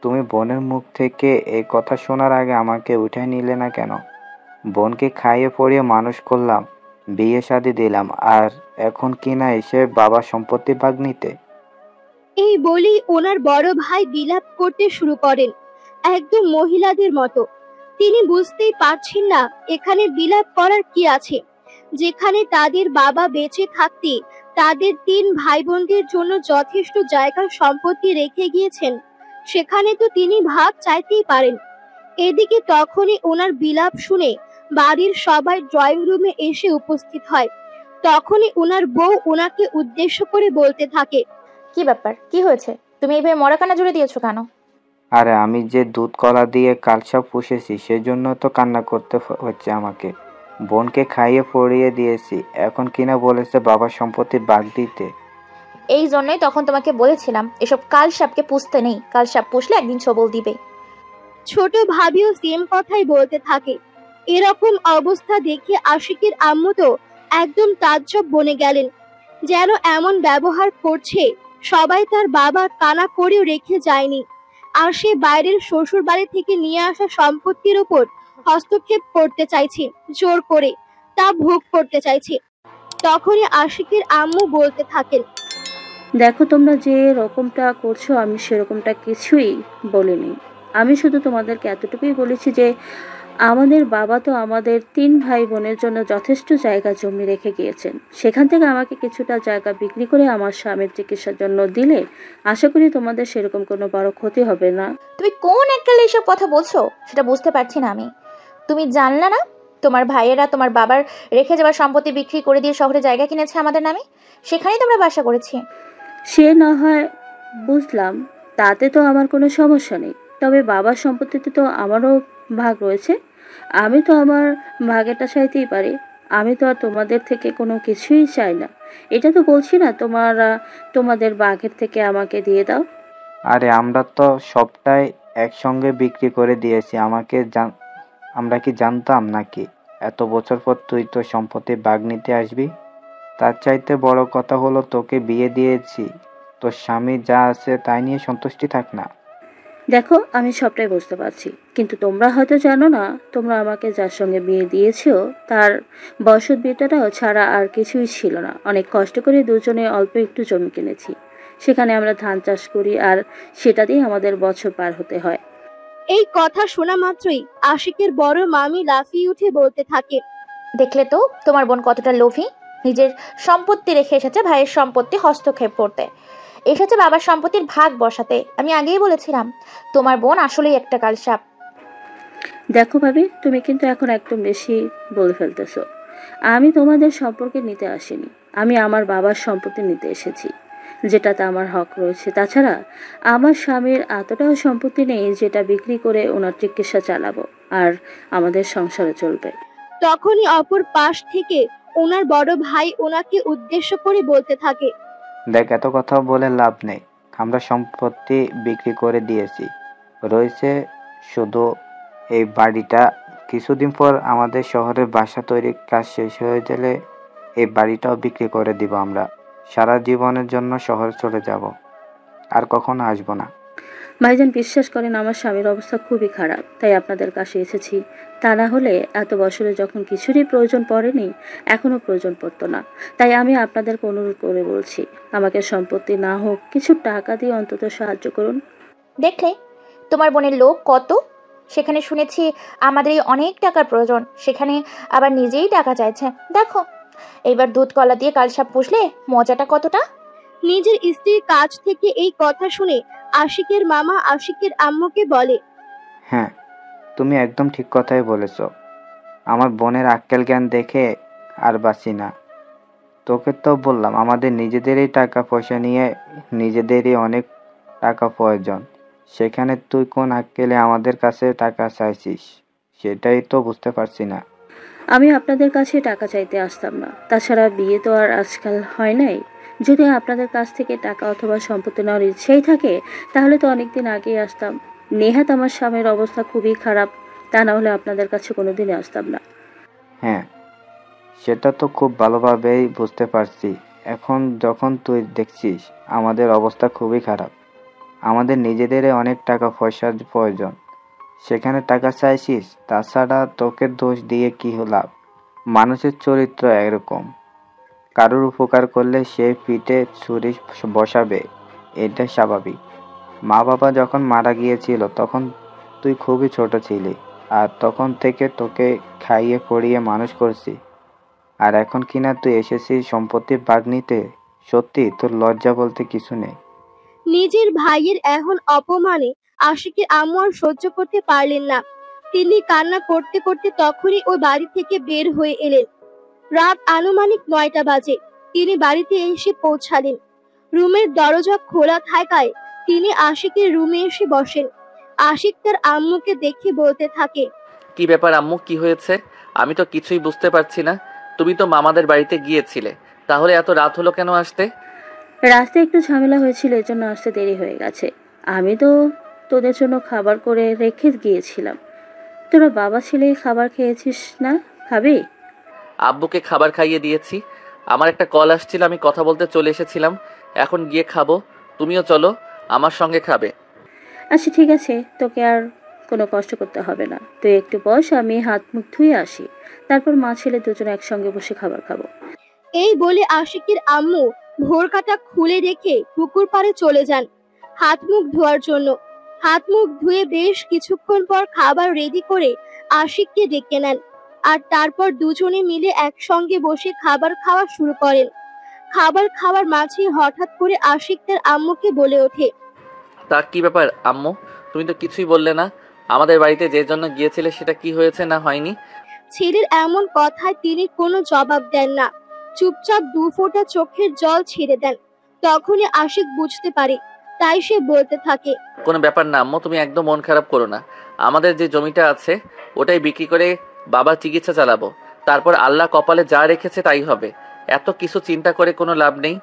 তুমি বোনের মুখ থেকে এই কথা শোনার আগে আমাকে উঠাই নিলে না কেন? বোনকে খাইয়ে পড়িয়ে মানুষ করলাম, বিয়ে শাদী দিলাম, আর এখন কিনা এসে বাবা সম্পত্তি ভাগ নিতে? এই বলেই ওনার বড় ভাই বিলাপ করতে শুরু করেন, একদম মহিলাদের মতো। তিনি বুঝতেই পারছেন না এখানে বিলাপ করার কি আছে, যেখানে তাদের বাবা বেঁচে থাকতে তাদের 3 ভাই বোনদের জন্য যথেষ্ট জায়গা সম্পত্তি রেখে গিয়েছেন, সেখানে তো তিনি ভাগ চাইতেই পারেন। এদিকে তখনই ওনার বিলাপ শুনে বাড়ির সবাই ড্রয়িং রুমে এসে উপস্থিত হয়। তখনই ওনার বউ ওনাকে উদ্দেশ্য করে বলতে থাকে, কি ব্যাপার, কি হয়েছে? তুমি এইভাবে মরা কান্না জুড়ে দিয়েছো কেন? আরে আমি যে দুধ কলা দিয়ে কালসাপ পুষেছি সেজন্য তো কান্না করতে হচ্ছে আমাকে। বোনকে খাইয়ে পড়িয়ে দিয়েছি, এখন কিনা বলেছে বাবার সম্পত্তি ভাগ দিতে। এই জন্যই তখন তোমাকে বলেছিলাম এসব কাল সাপকে পুষতে নেই, কাল সাপ পুষলে একদিন ছবল দিবে। ছোট ভাবিও সেম কথাই বলতে থাকে। এরকম অবস্থা দেখে আশিকের আম্মু তো একদম তাজ্জব বনে গেলেন, যেন এমন ব্যবহার করছে সবাই তার বাবা কানা করেও রেখে যায়নি, আর সে বাইরের শ্বশুর বাড়ি থেকে নিয়ে আসা সম্পত্তির উপর হস্তক্ষেপ করতে চাইছে, জোর করে তা ভোগ করতে চাইছে। তখনই আশিকের আম্মু বলতে থাকেন, দেখো তোমরা যে রকমটা করছো আমি সেরকমটা কিছুই বলিনি। আমি শুধু তোমাদেরকে এতটুকুই বলেছি যে আমাদের বাবা তো আমাদের 3 ভাই বোনের জন্য যথেষ্ট জায়গা জমি রেখে গিয়েছেন, সেখান থেকে আমাকে কিছুটা জায়গা বিক্রি করে আমার স্বামীর চিকিৎসার জন্য দিলে আশা করি তোমাদের সেরকম কোনো বড় ক্ষতি হবে না। তুমি কোন এককালে এসব কথা বলছো সেটা বুঝতে পারছি না আমি। তুমি জানলা না তোমার ভাইয়েরা তোমার বাবার রেখে যাওয়ার সম্পত্তি বিক্রি করে দিয়ে শহরে জায়গা কিনেছে আমাদের নামে, সেখানেই তোমরা বাসা করেছি। সে না হয় বুঝলাম, তাতে তো আমার কোনো সমস্যা নেই, তবে বাবার সম্পত্তিতে তো আমারও ভাগ রয়েছে। আমি তো আমার ভাগেরটা চাইতেই পারি। আমি তো আর তোমাদের থেকে কোনো কিছুই চাই না। এটা তো বলছি না তোমাদের ভাগের থেকে আমাকে দিয়ে দাও। আরে আমরা তো সবটাই একসঙ্গে বিক্রি করে দিয়েছি। আমরা কি জানতাম নাকি এত বছর পর তুই তো সম্পত্তির ভাগ নিতে আসবি? তার চাইতে বড় কথা হলো তোকে বিয়ে দিয়েছি, তোর স্বামী যা আছে তাই নিয়ে সন্তুষ্টি থাক না। দেখো, আমি সবটাই বুঝতে পারছি, কিন্তু তোমরা হয়তো জানো না, তোমরা আমাকে যার সঙ্গে বিয়ে দিয়েছো তার বসত ভিটাটাও ছাড়া আর কিছুই ছিল না। অনেক কষ্ট করে দুজনে অল্প একটু জমি কিনেছি, সেখানে আমরা ধান চাষ করি, আর সেটা দিয়ে আমাদের বছর পার হতে হয়। এই কথা শোনা মাত্রই আশিকের বড় মামি লাফিয়ে উঠে বলতে থাকে, দেখলে তো তোমার বোন কতটা লোভী, নিজের সম্পত্তি রেখে এসেছে ভাইয়ের সম্পত্তি হস্তক্ষেপ করতে, এসেছে বাবার সম্পত্তির ভাগ বসাতে। আমি আগেই বলেছিলাম তোমার বোন আসলেই একটা কালসাপ। দেখো ভাবি, তুমি কিন্তু এখন একদম বেশি বলে ফেলতেছো। আমি তোমাদের সম্পর্কে নিতে আসিনি, আমি আমার বাবার সম্পত্তি নিতে এসেছি, যেটাতে আমার হক রয়েছে। তাছাড়া আমার স্বামীর এতটাও সম্পত্তি নেই যেটা বিক্রি করে ওনার চিকিৎসা চালাবো আর আমাদের সংসারে চলবে। তখনই অপর পাশ থেকে ওনার বড় ভাই ওনাকে উদ্দেশ্য করে বলতে থাকে, দেখ, এত কথা বলে লাভ নেই। আমরা সম্পত্তি বিক্রি করে দিয়েছি, রয়েছে শুধু এই বাড়িটা। কিছুদিন পর আমাদের শহরে বাসা তৈরির কাজ শেষ হয়ে গেলে এই বাড়িটাও বিক্রি করে দিব আমরা। সারা জীবনের জন্য শহরে চলে যাব, আর কখনো আসবো না। ভাইজান, বিশ্বাস করেন আমার স্বামীর অবস্থা খুবই খারাপ, তাই আপনাদের কাছে এসেছি। তা না হলে এত বছরে যখন কিছুরই প্রয়োজন পড়েনি, এখনো প্রয়োজন পড়তো না। তাই আমি আপনাদেরকে অনুরোধ করে বলছি, আমাকে সম্পত্তি না হোক কিছু টাকা দিয়ে অন্তত সাহায্য করুন। দেখলে তোমার বোনের লোক কত, সেখানে শুনেছি আমাদেরই অনেক টাকার প্রয়োজন, সেখানে আবার নিজেই টাকা চাইছে। দেখো এবার দুধ কলা দিয়ে কালসাপ পুষলে মজাটা কতটা। নিজের স্ত্রীর কাছ থেকে এই কথা শুনে আশিকের মামা আশিকের আম্মুকে বলে, হ্যাঁ, তুমি একদম ঠিক কথাই বলেছ। আমার বোনের আক্কেল জ্ঞান দেখে আর বাঁচি না। তোকে তো বললাম আমাদের নিজেদেরই টাকা পয়সা নিয়ে নিজেদেরই অনেক টাকা প্রয়োজন, সেখানে তুই কোন আক্কেলে আমাদের কাছে টাকা চাইছিস সেটাই তো বুঝতে পারছি না। আমি আপনাদের কাছে টাকা চাইতে আসতাম না, তাছাড়া বিয়ে তো আর আজকাল হয় নাই। যদি আপনাদের কাছ থেকে টাকা অথবা সম্পত্তি নেওয়ার ইচ্ছেই থাকে তাহলে তো অনেকদিন আগেই আসতাম। নেহাত আমার স্বামীর অবস্থা খুবই খারাপ, তা না হলে আপনাদের কাছে কোনোদিনই আসতাম না। হ্যাঁ, সেটা তো খুব ভালোভাবেই বুঝতে পারছি। এখন যখন তুই দেখছিস আমাদের অবস্থা খুবই খারাপ, আমাদের নিজেদেরই অনেক টাকা পয়সার প্রয়োজন, সেখানে টাকা চাইছিস। তাছাড়া তোকে দোষ দিয়ে কি লাভ? মানুষের চরিত্র এরকম, কারোর উপকার করলে সে পিঠে ছুরি বসাবে, এটা স্বাভাবিক। মা বাবা যখন মারা গিয়েছিল তখন তুই খুবই ছোট ছিলি, আর তখন থেকে তোকে খাইয়ে পড়িয়ে মানুষ করছি, আর এখন কিনা তুই এসেছিস সম্পত্তির ভাগ নিতে। সত্যি তোর লজ্জা বলতে কিছু নেই। নিজের ভাইয়ের এখন অপমানে আশিকের আম্মু আর সহ্য করতে পারলেন না। তিনি কান্না করতে করতে তখনই ওই বাড়ি থেকে বের হয়ে এলেন। রাত আনুমানিক 9টা বাজে তিনি বাড়িতে এসে পৌঁছালেন। রুমের দরজা খোলা থাকায় তিনি আশিকের রুমে এসে বসেন। আশিক তার আম্মুকে দেখে বলতে থাকে, কি ব্যাপার আম্মু, কি হয়েছে? আমি তো কিছুই বুঝতে পারছি না। তুমি তো মামাদের বাড়িতে গিয়েছিলে, তাহলে এত রাত হলো কেন আসতে? রাস্তায় একটু ঝামেলা হয়েছিল, এর জন্য আসতে দেরি হয়ে গেছে। আমি তো তোদের জন্য খাবার করে রেখে গিয়েছিলাম। তোরা বাবা ছেলে খাবার খেয়েছিস না? খাবি? আব্বুকে খাবার খাইয়ে দিয়েছি। আমার একটা কল আসছিল, আমি কথা বলতে চলে এসেছিলাম। এখন গিয়ে খাবো, তুমিও চলো আমার সঙ্গে খাবে। আচ্ছা ঠিক আছে, তোকে আর কোনো কষ্ট করতে হবে না। তুই একটু বস, আমি হাত মুখ ধুয়ে আসি, তারপর মা ছেলে দুজনে একসঙ্গে বসে খাবার খাবো। এই বলে আশিকের আম্মু ভোর কাটা খুলে রেখে পুকুর পাড়ে চলে যান হাত মুখ ধোয়ার জন্য। হাত মুখ ধুয়ে বেশ কিছুক্ষণ পর খাবার রেডি করে আশিককে ডেকে নেন, আর তারপর দুজনে মিলে একসঙ্গে বসে খাবার খাওয়া শুরু করেন। খাবার খাওয়ার মাঝে হঠাৎ করে আশিক তার আম্মুকে বলে ওঠে, তা কি ব্যাপার আম্মু, তুমি তো কিছুই বললে না। আমাদের বাড়িতে যে জন্য গিয়েছিলে সেটা কি হয়েছে না হয়নি? ছেলের এমন কথায় তিনি কোনো জবাব দেন না, চুপচাপ 2 ফোঁটা চোখের জল ছেড়ে দেন। তখনই আশিক বুঝতে পারে, তাই সে বলতে থাকে, কোনো ব্যাপার না আম্মু, তুমি একদম মন খারাপ করো না। আমাদের যে জমিটা আছে ওটাই বিক্রি করে বাবার চিকিৎসা চালাবো। তারপর আল্লাহ কপালে যা রেখেছে তাই হবে। এত কিছু চিন্তা করে কোনো লাভ নেই।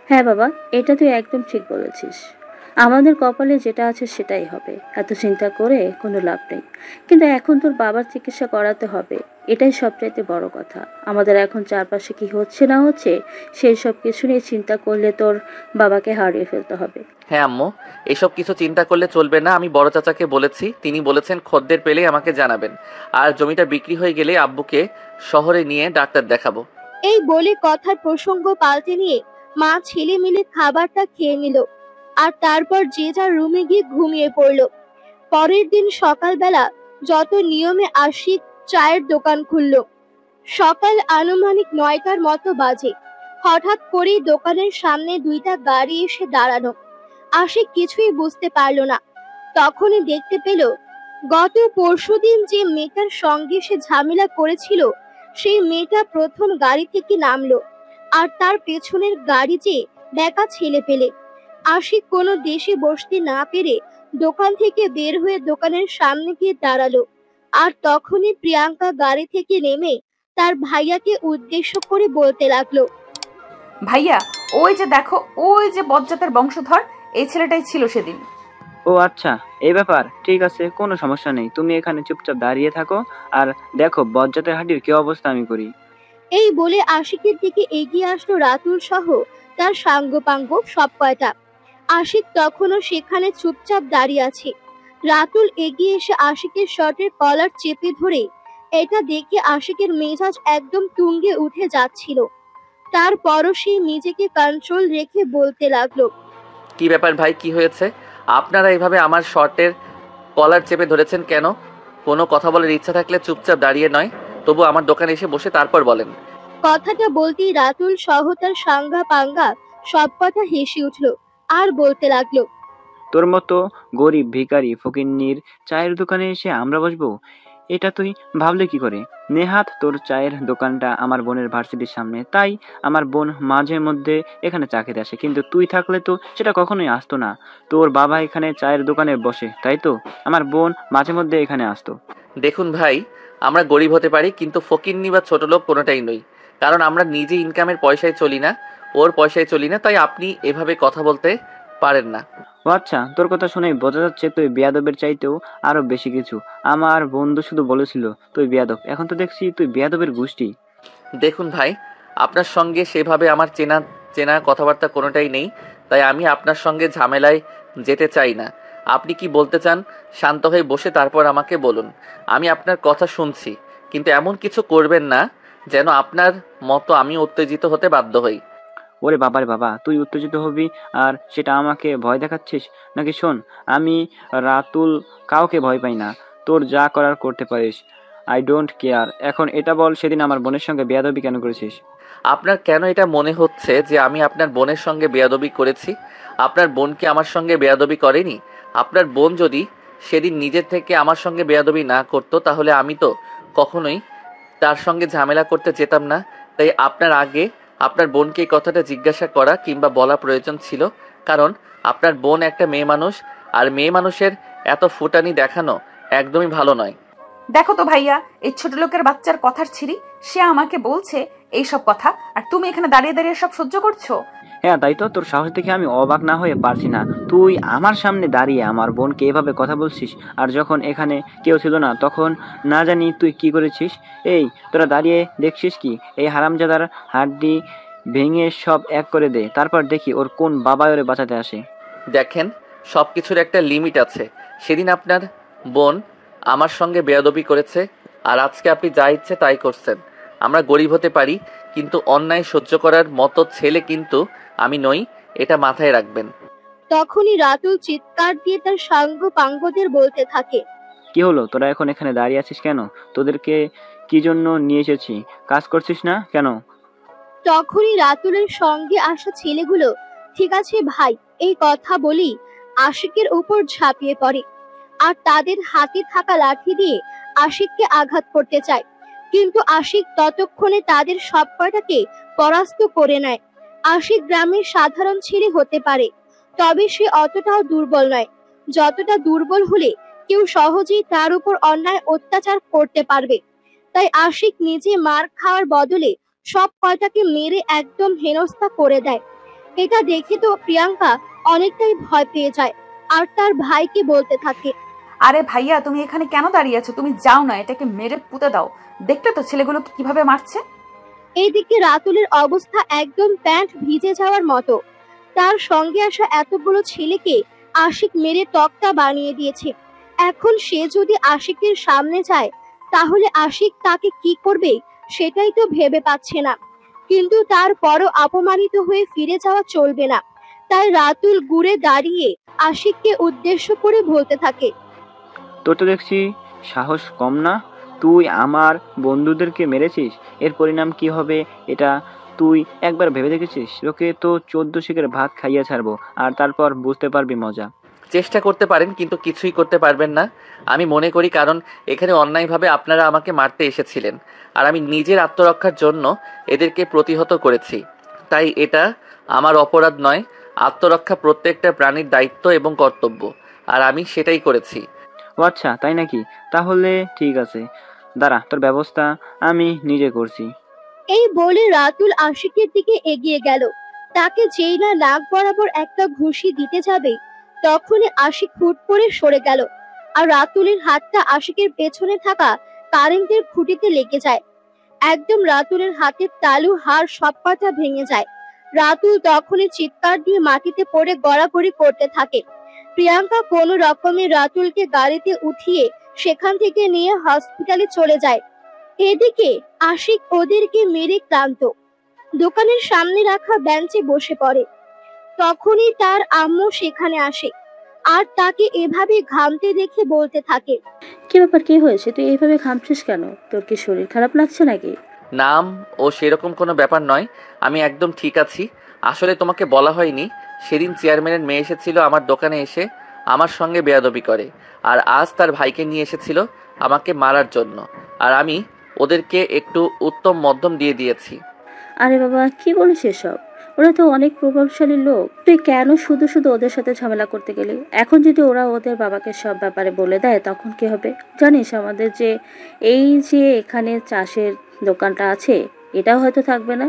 হ্যাঁ বাবা, এটা তুই একদম ঠিক বলেছিস। আমাদের কপালে যেটা আছে সেটাই হবে, এত চিন্তা করে কোনো লাভ নেই। কিন্তু এখন তোর বাবার চিকিৎসা করাতে হবে, এটাই সবচাইতে বড় কথা। আমাদের এখন চারপাশে কি হচ্ছে না হচ্ছে সেই সব কিছু নিয়ে চিন্তা করলে তোর বাবাকে হারিয়ে ফেলতে হবে। হ্যাঁ আম্মু, এসব কিছু চিন্তা করলে চলবে না। আমি বড় চাচাকে বলেছি, তিনি বলেছেন খদ্দের পেলেই আমাকে জানাবেন। আর জমিটা বিক্রি হয়ে গেলে আব্বুকে শহরে নিয়ে ডাক্তার দেখাবো। এই বলে কথার প্রসঙ্গ পাল্টে নিয়ে মা ছেলে মিলে খাবারটা খেয়ে নিল আর তারপর যে যার রুমে গিয়ে ঘুমিয়ে পড়ল। পরের দিন সকালবেলা যত নিয়মে আশিক চায়ের দোকান খুলল। সকাল আনুমানিক 9টার মতো বাজে। হঠাৎ করেই দোকানের সামনে দুইটা গাড়ি এসে দাঁড়ানো। আশিক কিছুই বুঝতে পারল না। তখনই দেখতে পেল গত পরশুদিন যে মেয়েটার সঙ্গে সে ঝামেলা করেছিল সেই মেয়েটা প্রথম গাড়ি থেকে নামলো আর তার পেছনের গাড়ি যে বেকা ছেলে পেলে। আশিক কোনো দেশে বসতে না পেরে দোকান থেকে বের হয়ে দোকানের সামনে গিয়ে দাঁড়ালো। আর তখনই প্রিয়াঙ্কা গাড়ি থেকে নেমে তার ভাইয়াকে উদ্দেশ্য করে বলতে লাগলো, ভাইয়া, ওই যে দেখো, ওই যে বজ্জাতের বংশধর, এই ছেলেটাই ছিল সেদিন। ও আচ্ছা, এই ব্যাপার, ঠিক আছে, কোনো সমস্যা নেই। তুমি এখানে চুপচাপ দাঁড়িয়ে থাকো আর দেখো বজ্জাতের হাঁটির কি অবস্থা আমি করি। এই বলে আশিকের দিকে এগিয়ে আসলো রাতুল সহ তার সাঙ্গপাঙ্গ সব কয়টা। আশিক তখনও সেখানে চুপচাপ দাঁড়িয়ে আছে। রাতুল এগিয়ে এসে আশিকের শার্টের কলার চেপে ধরে, এটা দেখে আশিকের মেজাজ একদম তুঙ্গে উঠে যাচ্ছিল। তারপরও সে নিজেকে কন্ট্রোল রেখে বলতে লাগলো, কি ব্যাপার ভাই, কি হয়েছে? আপনারা এইভাবে আমার শর্টের কলার চেপে ধরেছেন কেন? কোনো কথা বলার ইচ্ছা থাকলে চুপচাপ দাঁড়িয়ে নয়, তবু আমার দোকানে এসে বসে তারপর বলেন। কথাটা বলতেই রাতুল সহ তার সাঙ্গা পাঙ্গা সব কথা হেসে উঠল আর বলতে লাগলো, তোর মতো গরিব ভিখারি ফকিন্নির চায়ের দোকানে এসে আমরা বসবো? এটা তুই ভাবলে কি করে? নেহাত তোর চায়ের দোকানটা আমার বোনের ভার্সিটির সামনে, তাই আমার বোন মাঝে মধ্যে এখানে চা খেতে আসে, কিন্তু তুই থাকলে তো সেটা কখনোই আসতো না। তোর বাবা এখানে চায়ের দোকানে বসে, তাই তো আমার বোন মাঝে মধ্যে এখানে আসতো। দেখুন ভাই, আমরা গরিব হতে পারি কিন্তু ফকিন্নি বা ছোট লোক কোনোটাই নই। কারণ আমরা নিজে ইনকামের পয়সায় চলি না, ওর পয়সায় চলি না, তাই আপনি এভাবে কথা বলতে পারেন না। ও আচ্ছা, তোর কথা শুনেই বোঝা যাচ্ছে তুই বেয়াদবের চাইতেও আরো বেশি কিছু। আমার বন্ধু শুধু বলেছিল তুই বেয়াদব, এখন তো দেখছি তুই বেয়াদবের গোষ্ঠী। দেখুন ভাই, আপনার সঙ্গে সেভাবে আমার চেনা চেনা কথাবার্তা কোনোটাই নেই, তাই আমি আপনার সঙ্গে ঝামেলায় যেতে চাই না। আপনি কি বলতে চান শান্ত হয়ে বসে তারপর আমাকে বলুন। আমি আপনার কথা শুনছি, কিন্তু এমন কিছু করবেন না যেন আপনার মতো আমি উত্তেজিত হতে বাধ্য হই। ওরে বাবারে বাবা, তুই উত্তেজিত হবি আর সেটা আমাকে ভয় দেখাচ্ছিস নাকি? শোন, আমি রাতুল কাউকে ভয় পাই না, তোর যা করার করতে পারিস, আই ডোন্ট কেয়ার। এখন এটা বল, সেদিন আমার বোনের সঙ্গে বেয়াদবি কেন করেছিস? আপনার কেন এটা মনে হচ্ছে যে আমি আপনার বোনের সঙ্গে বেয়াদবি করেছি? আপনার বোন কি আমার সঙ্গে বেয়াদবি করেনি? আপনার বোন যদি সেদিন নিজের থেকে আমার সঙ্গে বেয়াদবি না করতো তাহলে আমি তো কখনোই তার সঙ্গে ঝামেলা করতে যেতাম না। তাই আপনার আগে আপনার বোনকে এই কথাটা জিজ্ঞাসা করা কিংবা বলা প্রয়োজন ছিল, কারণ আপনার বোন একটা মেয়ে মানুষ, আর মেয়ে মানুষের এত ফুটানি দেখানো একদমই ভালো নয়। দেখো তো ভাইয়া, এই ছোট লোকের বাচ্চার কথার ছিরি, সে আমাকে বলছে এইসব কথা, আর তুমি এখানে দাঁড়িয়ে দাঁড়িয়ে সব সহ্য করছো। হ্যাঁ তাই তো, তোর সাহস দেখে আমি অবাক না হয়ে পারছি না। তুই আমার সামনে দাঁড়িয়ে আমার বোনকে এভাবে কথা বলছিস, আর যখন এখানে কেউ ছিল না তখন না জানি তুই কি করেছিস। এই তোরা দাঁড়িয়ে দেখছিস কি? এই হারামজাদার হাড্ডি ভেঙে সব এক করে দে, তারপর দেখি ওর কোন বাবা ওরে বাঁচাতে আসে। দেখেন, সব কিছুর একটা লিমিট আছে। সেদিন আপনার বোন আমার সঙ্গে বেয়াদবি করেছে, আর আজকে আপনি যা ইচ্ছে তাই করছেন। আমরা গরিব হতে পারি, কিন্তু অন্যায় সহ্য করার মতো ছেলে কিন্তু আমি নই, এটা মাথায় রাখবেন। তখনই রাতুল চিৎকার দিয়ে তার সাঙ্গ পাঙ্গদের বলতে থাকে, কি হলো, তোরা এখন এখানে দাঁড়িয়ে আছিস কেন? তোদেরকে কি জন্য নিয়ে এসেছি? কাজ করছিস না কেন? তখনই রাতুলের সঙ্গে আসা ছেলেগুলো, ঠিক আছে ভাই, এই কথা বলি আশিকের উপর ঝাঁপিয়ে পড়ে আর তাদের হাতে থাকা লাঠি দিয়ে আশিককে আঘাত করতে চায়। কিন্তু আশিক ততক্ষণে তাদের সব কয়টাকে পরাস্ত করে নেয়। আশিক গ্রামের সাধারণ ছেলে হতে পারে, তবে সে অতটাও দুর্বল নয় যতটা দুর্বল হলে কেউ সহজেই তার উপর অন্যায় অত্যাচার করতে পারবে। তাই আশিক নিজে মার খাওয়ার বদলে সব কয়টাকে মেরে একদম হেনস্থা করে দেয়। এটা দেখে তো প্রিয়াঙ্কা অনেকটাই ভয় পেয়ে যায় আর তার ভাইকে বলতে থাকে, আরে ভাইয়া, তুমি এখানে কেন দাঁড়িয়ে আছো? তুমি যাও না, এটাকে মেরে পুঁতে দাও। দেখলে তো ছেলেগুলোকে কিভাবে মারছে। এইদিকে রাতুলের অবস্থা একদম প্যান্ট ভিজে যাওয়ার মতো। তার সঙ্গে আসা এতগুলো ছেলেকে আশিক মেরে তক্তা বানিয়ে দিয়েছে। এখন সে যদি আশিকের সামনে যায় তাহলে আশিক তাকে কি করবে সেটাই তো ভেবে পাচ্ছে না। কিন্তু তারপরও অপমানিত হয়ে ফিরে যাওয়া চলবে না। তাই রাতুল ঘুরে দাঁড়িয়ে আশিককে উদ্দেশ্য করে বলতে থাকে, তোর তো দেখছি সাহস কম না, তুই আমার বন্ধুদেরকে মেরেছিস, এর পরিণাম কি হবে এটা তুই একবার ভেবে দেখেছিস? লোকে তো 14 শিখের ভাত খাইয়ে ছাড়বো, আর তারপর বুঝতে পারবি মজা। চেষ্টা করতে পারেন কিন্তু কিছুই করতে পারবেন না আমি মনে করি, কারণ এখানে অন্যায়ভাবে আপনারা আমাকে মারতে এসেছিলেন আর আমি নিজের আত্মরক্ষার জন্য এদেরকে প্রতিহত করেছি। তাই এটা আমার অপরাধ নয়, আত্মরক্ষা প্রত্যেকটা প্রাণীর দায়িত্ব এবং কর্তব্য, আর আমি সেটাই করেছি। ও আচ্ছা, তাই নাকি? তাহলে ঠিক আছে, দাঁড়া, তোর ব্যবস্থা আমি নিজে করছি। এই বলে রাতুল আশিকের দিকে এগিয়ে গেল। তাকে যেই না নাক বরাবর একটা ঘুষি দিতে যাবে তখনই আশিক হুট করে সরে গেল আর রাতুলের হাতটা আশিকের পেছনে থাকা কারেন্টের খুঁটিতে লেগে যায়। একদম রাতুলের হাতের তালু হাড় সব কটা ভেঙে যায়। রাতুল তখনই চিৎকার দিয়ে মাটিতে পড়ে গড়াগড়ি করতে থাকে। প্রিয়াঙ্কা কোনো রকমে রাতুলকে গাড়িতে উঠিয়ে সেখান থেকে নিয়ে হসপিটালে চলে যায়। এদিকে আশিক ওদেরকে মেরে ক্লান্ত দোকানের সামনে রাখা বেঞ্চে বসে পড়ে। তখনই তার আম্মু সেখানে আসে আর তাকে এভাবে ঘামতে দেখে বলতে থাকে, কি ব্যাপার, কি হয়েছে? তুই এইভাবে ঘামছিস কেন? তোর কি শরীর খারাপ লাগছে নাকি? নাম ও সেরকম কোনো ব্যাপার নয়, আমি একদম ঠিক আছি। আসলে তোমাকে বলা হয়নি, সেদিন চেয়ারম্যানের মেয়ে এসেছিল আমার দোকানে এসে আমার সঙ্গে বেয়াদবি করে, আর আজ তার ভাইকে নিয়ে এসেছিল আমাকে মারার জন্য, আর আমি ওদেরকে একটু উত্তম মধ্যম দিয়ে দিয়েছি। আরে বাবা, কি বলিস এসব? ওরা তো অনেক প্রভাবশালী লোক, তুই কেন শুধু শুধু ওদের সাথে ঝামেলা করতে গেলি? এখন যদি ওরা ওদের বাবাকে সব ব্যাপারে বলে দেয় তখন কি হবে? জানিস আমাদের যে এই যে এখানে চাষের দোকানটা আছে এটাও হয়তো থাকবে না।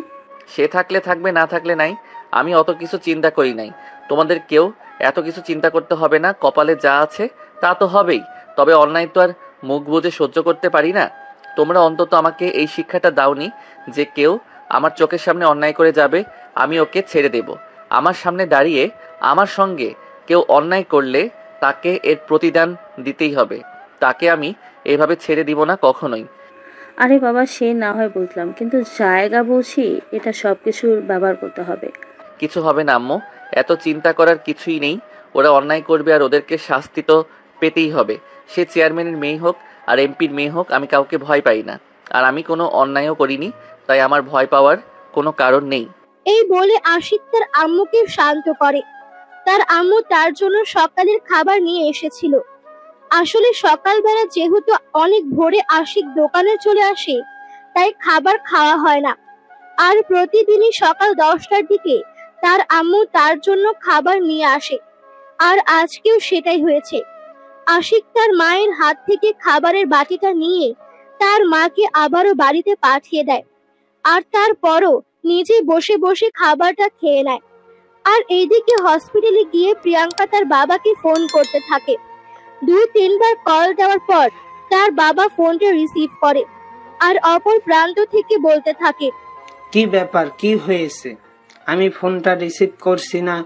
সে থাকলে থাকবে, না থাকলে নাই, আমি অত কিছু চিন্তা করি নাই। তোমাদের কেউ এত কিছু চিন্তা করতে হবে না, কপালে যা আছে তা তো হবেই। তবে অন্যায় তো আর মুখ বুজে সহ্য করতে পারি না। তোমরা অন্তত আমাকে এই শিক্ষাটা দাওনি যে কেউ আমার চোখের সামনে অন্যায় করে যাবে আমি ওকে ছেড়ে দেব। আমার সামনে দাঁড়িয়ে আমার সঙ্গে কেউ অন্যায় করলে তাকে এর প্রতিদান দিতেই হবে, তাকে আমি এভাবে ছেড়ে দিব না কখনোই। আরে বাবা, সে না হয় বুঝলাম, কিন্তু জায়গা বুঝি এটা সবকিছুর ব্যবহার করতে হবে। কিছু হবে না আম্মু, এত চিন্তা করার কিছুই নেই। ওরা অন্যায় করবে আর ওদেরকে শাস্তি তো পেতেই হবে। সে চেয়ারম্যানের মেয়ে হোক আর এমপির মেয়ে হোক, আমি কাউকে ভয় পাই না, আর আমি কোনো অন্যায়ও করিনি, তাই আমার ভয় পাওয়ার কোনো কারণ নেই। এই বলে আশিক তার আম্মুকে শান্ত করে। তার আম্মু তার জন্য সকালের খাবার নিয়ে এসেছিল। আসলে সকালবেলা যেহেতু অনেক ভোরে আশিক দোকানে চলে আসে তাই খাবার খাওয়া হয় না, আর প্রতিদিনই সকাল 10টার দিকে তার আম্মু তার জন্য খাবার নিয়ে আসে, আর আজকেও সেটাই হয়েছে। আশিক তার মায়ের হাত থেকে খাবারের বাটিটা নিয়ে তার মাকে আবারও বাড়িতে পাঠিয়ে দেয়, আর তারপরও নিজে বসে বসে খাবারটা খেয়ে নেয়। আর এইদিকে হসপিটালে গিয়ে প্রিয়াঙ্কা তার বাবাকে ফোন করতে থাকে। 2-3 বার কল দেওয়ার পর তার বাবা ফোনটা রিসিভ করে আর অপর প্রান্ত থেকে বলতে থাকে, কি ব্যাপার, কি হয়েছে? আমি ফোনটা রিসিভ করছি না,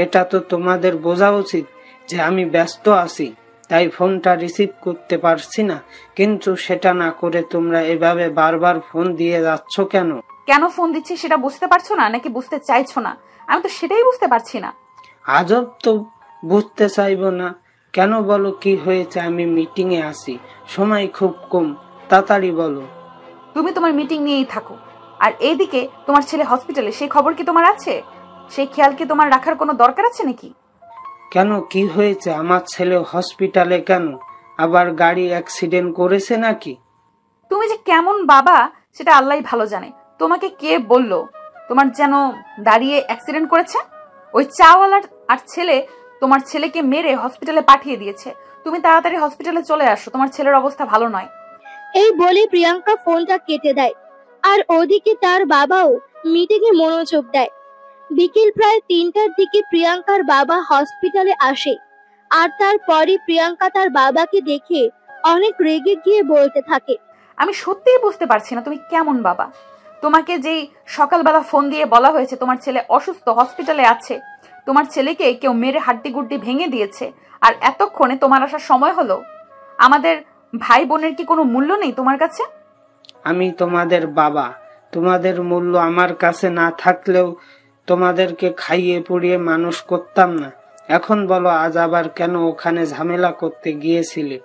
এটা তো তোমাদের বোঝা উচিত যে আমি ব্যস্ত আছি, তাই ফোনটা রিসিভ করতে পারছি না। কিন্তু সেটা না করে তোমরা এভাবে বারবার ফোন দিয়ে যাচ্ছ কেন? কেন ফোন দিচ্ছি সেটা বুঝতে পারছো না নাকি বুঝতে চাইছো না? আমি তো সেটাই বুঝতে পারছি না। আজব তো, বুঝতে চাইবো না কেন? বলো কি হয়েছে? আমি মিটিং এ আছি, সময় খুব কম, তাড়াতাড়ি বলো। তুমি তোমার মিটিং নিয়েই থাকো, আর এইদিকে তোমার ছেলে হসপিটালে, সেই খবর কি তোমার আছে? সেই খেয়াল কি তোমার রাখার কোনো দরকার আছে নাকি? কেন, কি হয়েছে? আমার ছেলে হসপিটালে কেন? আবার গাড়ি অ্যাক্সিডেন্ট করেছে নাকি? তুমি যে কেমন বাবা সেটা আল্লাহই ভালো জানে। তোমাকে কে বললো? তোমার যেন দাঁড়িয়ে অ্যাক্সিডেন্ট করেছে। ওই চাওয়ালার আর ছেলে তোমার ছেলেকে মেরে হসপিটালে পাঠিয়ে দিয়েছে। তুমি তাড়াতাড়ি হসপিটালে চলে আসো, তোমার ছেলের অবস্থা ভালো নয়। এই বলে প্রিয়াঙ্কা ফোনটা কেটে দেয়। আর ওদিকে তার বাবাও মিটিংয়ে মনোযোগ দেয়। বিকেল প্রায় 3টার দিকে প্রিয়াঙ্কার বাবা হসপিটালে আসে। আর তারপরে প্রিয়াঙ্কা তার বাবাকে দেখে অনেক রেগে গিয়ে বলতে থাকে, আমি সত্যিই বুঝতে পারছি না তুমি কেমন বাবা। তোমাকে যেই সকালবেলা ফোন দিয়ে বলা হয়েছে তোমার ছেলে অসুস্থ, হসপিটালে আছে, তোমার ছেলেকে কেউ মেরে হাড্ডি গুড্ডি ভেঙে দিয়েছে, আর এতক্ষণে তোমার আসার সময় হলো। আমাদের ভাই বোনের কি কোনো মূল্য নেই তোমার কাছে? আমি তোমাদের বাবা, তোমাদের মূল্য আমার কাছে না থাকলেও তোমাদেরকে খাইয়ে পড়িয়ে মানুষ করতাম না? এখন বলো, আজ আবার কেন ওখানে ঝামেলা করতে গিয়েছিলে?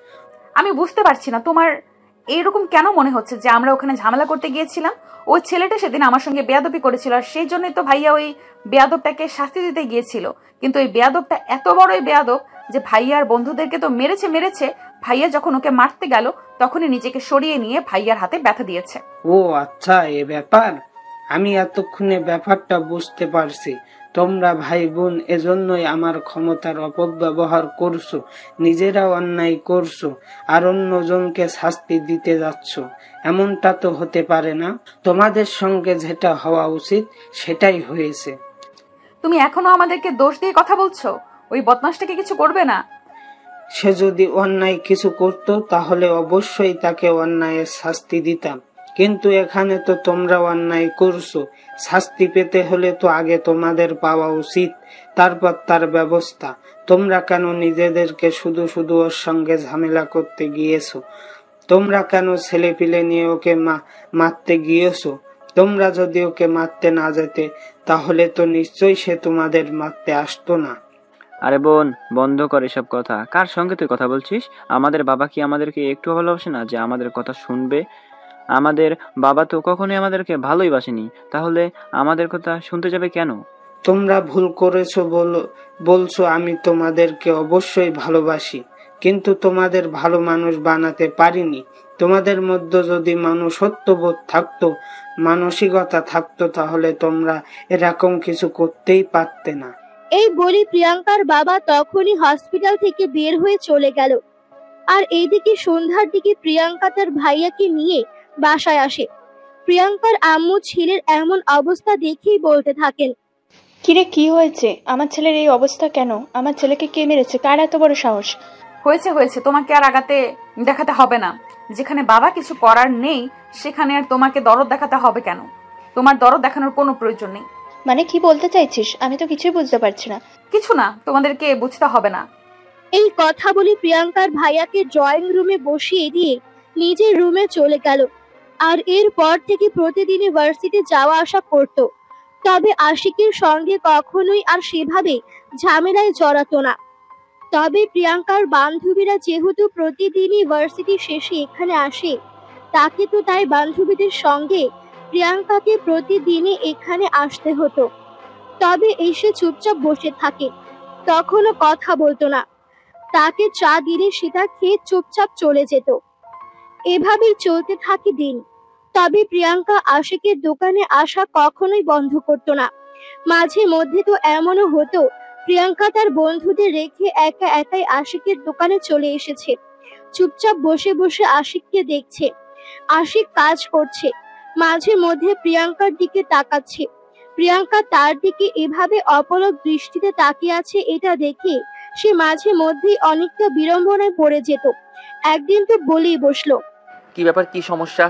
আমি বুঝতে পারছি না তোমার এইরকম কেন মনে হচ্ছে যে আমরা ওখানে ঝামেলা করতে গিয়েছিলাম। ওই ছেলেটা সেদিন আমার সঙ্গে বেয়াদবি করেছিল, আর সেই জন্যই তো ভাইয়া ওই বেয়াদবটাকে শাস্তি দিতে গিয়েছিল। কিন্তু ওই বেয়াদবটা এত বড়ই বেয়াদব যে ভাইয়ার বন্ধুদেরকে তো মেরেছে। ভাইয়া যখন ওকে মারতে গেল তখনই নিজেকে সরিয়ে নিয়ে ভাইয়ার হাতে ব্যথা দিয়েছে। ও আচ্ছা, এ ব্যাপার। আমি এতক্ষণে ব্যাপারটা বুঝতে পারছি। তোমরা ভাই বোন, এজন্যই আমার ক্ষমতার অপব্যবহার করছো, নিজেরা অন্যায় করছো, আর অন্যজনকে শাস্তি দিতে যাচ্ছ। এমনটা তো হতে পারে না। তোমাদের সঙ্গে যেটা হওয়া উচিত সেটাই হয়েছে। তুমি এখনো আমাদেরকে দোষ দিয়ে কথা বলছো? ওই বদমাশটাকে কিছু করবে না? সে যদি অন্যায় কিছু করত তাহলে অবশ্যই তাকে অন্যায়ের শাস্তি দিতাম, কিন্তু এখানে তো তোমরা অন্যায় করছো। শাস্তি পেতে হলে তো আগে তোমাদের পাওয়া উচিত, তারপর তার ব্যবস্থা। তোমরা কেন নিজেদেরকে শুধু শুধু ওর সঙ্গে ঝামেলা করতে গিয়েছো? তোমরা কেন ছেলে পিলে নিয়ে ওকে মারতে গিয়েছো? তোমরা যদি ওকে মারতে না যেতে তাহলে তো নিশ্চয়ই সে তোমাদের মারতে আসতো না। আরে বোন, বন্ধ কর এসব কথা। কার সঙ্গে তুই কথা বলছিস? আমাদের বাবা কি আমাদেরকে একটু ভালোবাসে না যে আমাদের কথা শুনবে? আমাদের বাবা তো কখনোই আমাদেরকে ভালোই বাসেনি, তাহলে আমাদের কথা শুনতে যাবে কেন? তোমরা ভুল করেছো বলছো। আমি তোমাদেরকে অবশ্যই ভালোবাসি, কিন্তু তোমাদের ভালো মানুষ বানাতে পারিনি। তোমাদের মধ্যে যদি মনুষ্যত্ববোধ থাকতো, মানসিকতা থাকতো, তাহলে তোমরা এরকম কিছু করতেই পারতে না। এই বলে প্রিয়াঙ্কার বাবা তখনই হসপিটাল থেকে বের হয়ে চলে গেল। আর এইদিকে সন্ধ্যার দিকে প্রিয়াঙ্কা তার ভাইয়াকে নিয়ে বাসায় আসে। প্রিয়াঙ্কার আম্মু ছেলের এমন অবস্থা দেখেই বলতে থাকেন, কিরে, কি হয়েছে? আমার ছেলের এই অবস্থা কেন? আমার ছেলেকে কে মেরেছে? কার এত বড় সাহস? হয়েছে, তোমাকে আর আগাতে দেখাতে হবে না। যেখানে বাবা কিছু করার নেই সেখানে আর তোমাকে দরদ দেখাতে হবে কেন? তোমার দরদ দেখানোর কোনো প্রয়োজন নেই। মানে কি বলতে চাইছিস? আমি তো কিছুই বুঝতে পারছি না। কিছু না, তোমাদেরকে বুঝতে হবে না। এই কথা বলে প্রিয়াঙ্কার ভাইয়াকে ড্রয়িং রুমে বসিয়ে দিয়ে নিজের রুমে চলে গেল। আর এরপর থেকে প্রতিদিনই ভার্সিটি যাওয়া আসা করত। তবে আশিকের সঙ্গে কখনোই আর সেভাবে ঝামেলায় জড়াতো না। তবে প্রিয়াঙ্কার বান্ধবীরা যেহেতু প্রতিদিনই ভার্সিটি শেষে এখানে আসে, তাকে তো তাই বান্ধবীদের সঙ্গে প্রিয়াঙ্কাকে প্রতিদিনই এখানে আসতে হতো। তবে এসে চুপচাপ বসে থাকে, তখনও কথা বলতো না। তাকে চা দিলে সেটা খেয়ে চুপচাপ চলে যেত। এভাবেই চলতে থাকে দিন। তবে প্রিয়াঙ্কা আশিকের দোকানে আসা কখনোই বন্ধ করতো না। মাঝে মধ্যে তো এমনও হতো প্রিয়াঙ্কা তার বন্ধুদের রেখে একা একাই আশিকের দোকানে চলে এসেছে। চুপচাপ বসে বসে আশিককে দেখছে। আশিক কাজ করছে, মাঝে মধ্যে প্রিয়াঙ্কার দিকে তাকাচ্ছে। প্রিয়াঙ্কা তার দিকে এভাবে অপলক দৃষ্টিতে তাকিয়ে আছে, এটা দেখে সে মাঝে মধ্যেই অনেকটা বিড়ম্বনায় পড়ে যেত। একদিন তো বলেই বসলো, কি ব্যাপার, কি সমস্যা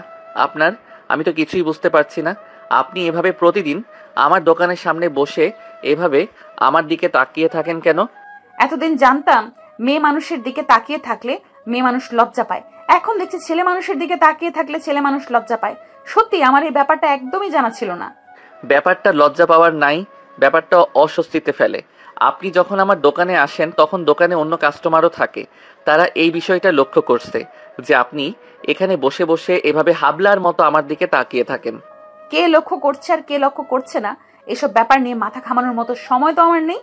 আপনার? আমি তো কিছুই বুঝতে পারছি না। আপনি এভাবে প্রতিদিন আমার দোকানের সামনে বসে এভাবে আমার দিকে তাকিয়ে থাকেন কেন? এতদিন জানতাম মেয়ে মানুষের দিকে তাকিয়ে থাকলে মেয়ে মানুষ লজ্জা পায়, এখন দেখছি ছেলে মানুষের দিকে তাকিয়ে থাকলে ছেলে মানুষ লজ্জা পায়। সত্যি আমার এই ব্যাপারটা একদমই জানা ছিল না। ব্যাপারটা লজ্জা পাওয়ার নাই, ব্যাপারটা অস্বস্তিতে ফেলে। আপনি যখন আমার দোকানে আসেন তখন দোকানে অন্য কাস্টমারও থাকে, তারা এই বিষয়টা লক্ষ্য করছে যে আপনি এখানে বসে বসে এভাবে হাবলার মতো আমার দিকে তাকিয়ে থাকেন। কে লক্ষ্য করছে আর কে লক্ষ্য করছে না এসব ব্যাপার নিয়ে মাথা ঘামানোর মতো সময় তো আমার নেই।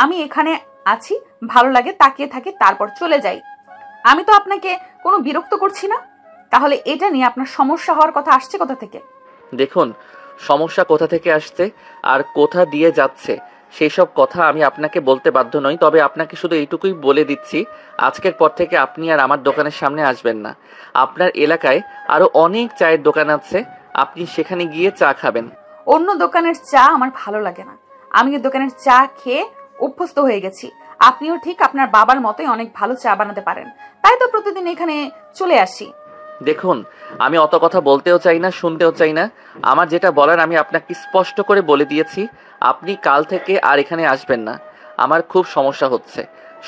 আমি এখানে আছি, ভালো লাগে তাকিয়ে থাকি, তারপর চলে যাই। আমি তো আপনাকে কোনো বিরক্ত করছি না, তাহলে এটা নিয়ে আপনার সমস্যা হওয়ার কথা আসছে কোথা থেকে? দেখুন, সমস্যা কোথা থেকে আসছে আর কোথা দিয়ে যাচ্ছে সেই সব কথা আমি আপনাকে বলতে বাধ্য নই। তবে আপনাকে শুধু এইটুকুই বলে দিচ্ছি, আজকের পর থেকে আপনি আর আমার দোকানের সামনে আসবেন না। আপনার এলাকায় আরো অনেক চায়ের দোকান আছে, আপনি সেখানে গিয়ে চা খাবেন। অন্য দোকানের চা আমার ভালো লাগে না। আমি এই দোকানের চা খেয়ে অভ্যস্ত হয়ে গেছি। আপনিও ঠিক আপনার বাবার মতোই অনেক ভালো চা বানাতে পারেন, তাই তো প্রতিদিন এখানে চলে আসি। দেখুন, আমি অত কথা বলতেও চাই না, শুনতেও চাই না। আমার যেটা বলার আমি আপনাকে স্পষ্ট করে বলে দিয়েছি। আপনি কাল থেকে আর এখানে আসবেন না। আমার খুব সমস্যা হচ্ছে।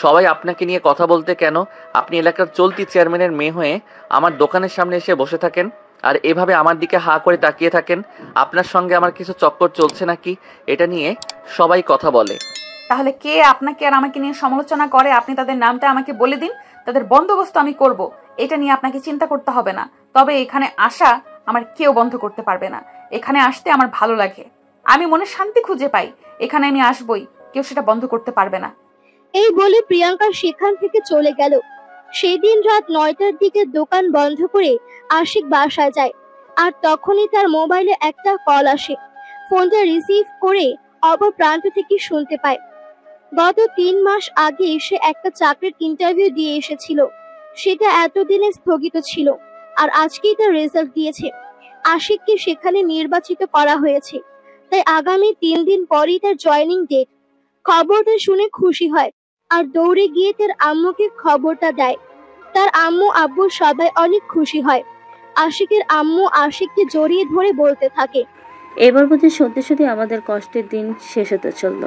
সবাই আপনাকে নিয়ে কথা বলতে কেন? আপনি এলাকার চলতি চেয়ারম্যানের মেয়ে হয়ে আমার দোকানের সামনে এসে বসে থাকেন আর এভাবে আমার দিকে হা করে তাকিয়ে থাকেন। আপনার সঙ্গে আমার কিছু চক্কর চলছে নাকি এটা নিয়ে সবাই কথা বলে। তাহলে কে আপনাকে আর আমাকে নিয়ে সমালোচনা করে? আপনি তাদের নামটা আমাকে বলে দিন, তাদের বন্দোবস্ত আমি করব। এটা নিয়ে আপনাকে চিন্তা করতে হবে না। তবে এখানে আসা আমার কেউ বন্ধ করতে পারবে না। এখানে আসতে আমার ভালো লাগে, আমি মনে শান্তি খুঁজে পাই। এখানে আমি আসবই, কেউ সেটা বন্ধ করতে পারবে না। এই বলে প্রিয়াঙ্কা সেখান থেকে চলে গেল। সেই দিন রাত 9টার দিকে দোকান বন্ধ করে আশিক বাসায় যায়। আর তখনই তার মোবাইলে একটা কল আসে। ফোনটা রিসিভ করে অপর প্রান্ত থেকে শুনতে পায়, গত 3 মাস আগে সে একটা চাকরির ইন্টারভিউ দিয়ে এসেছিল। সেটা এতদিনে স্থগিত ছিল, আর আজকেই তার রেজাল্ট দিয়েছে। আশিককে সেখানে নির্বাচিত করা হয়েছে, তাই আগামী 3 দিন পরেই তার জয়েনিং ডেট। খবরটা শুনে খুশি হয় আর দৌড়ে গিয়ে তার আম্মুকে খবরটা দেয়। তার আম্মু আব্বু সবাই অনেক খুশি হয়। আশিকের আম্মু আশিককে জড়িয়ে ধরে বলতে থাকে, এবার বুঝি সত্যি সত্যি আমাদের কষ্টের দিন শেষ হতে চলল।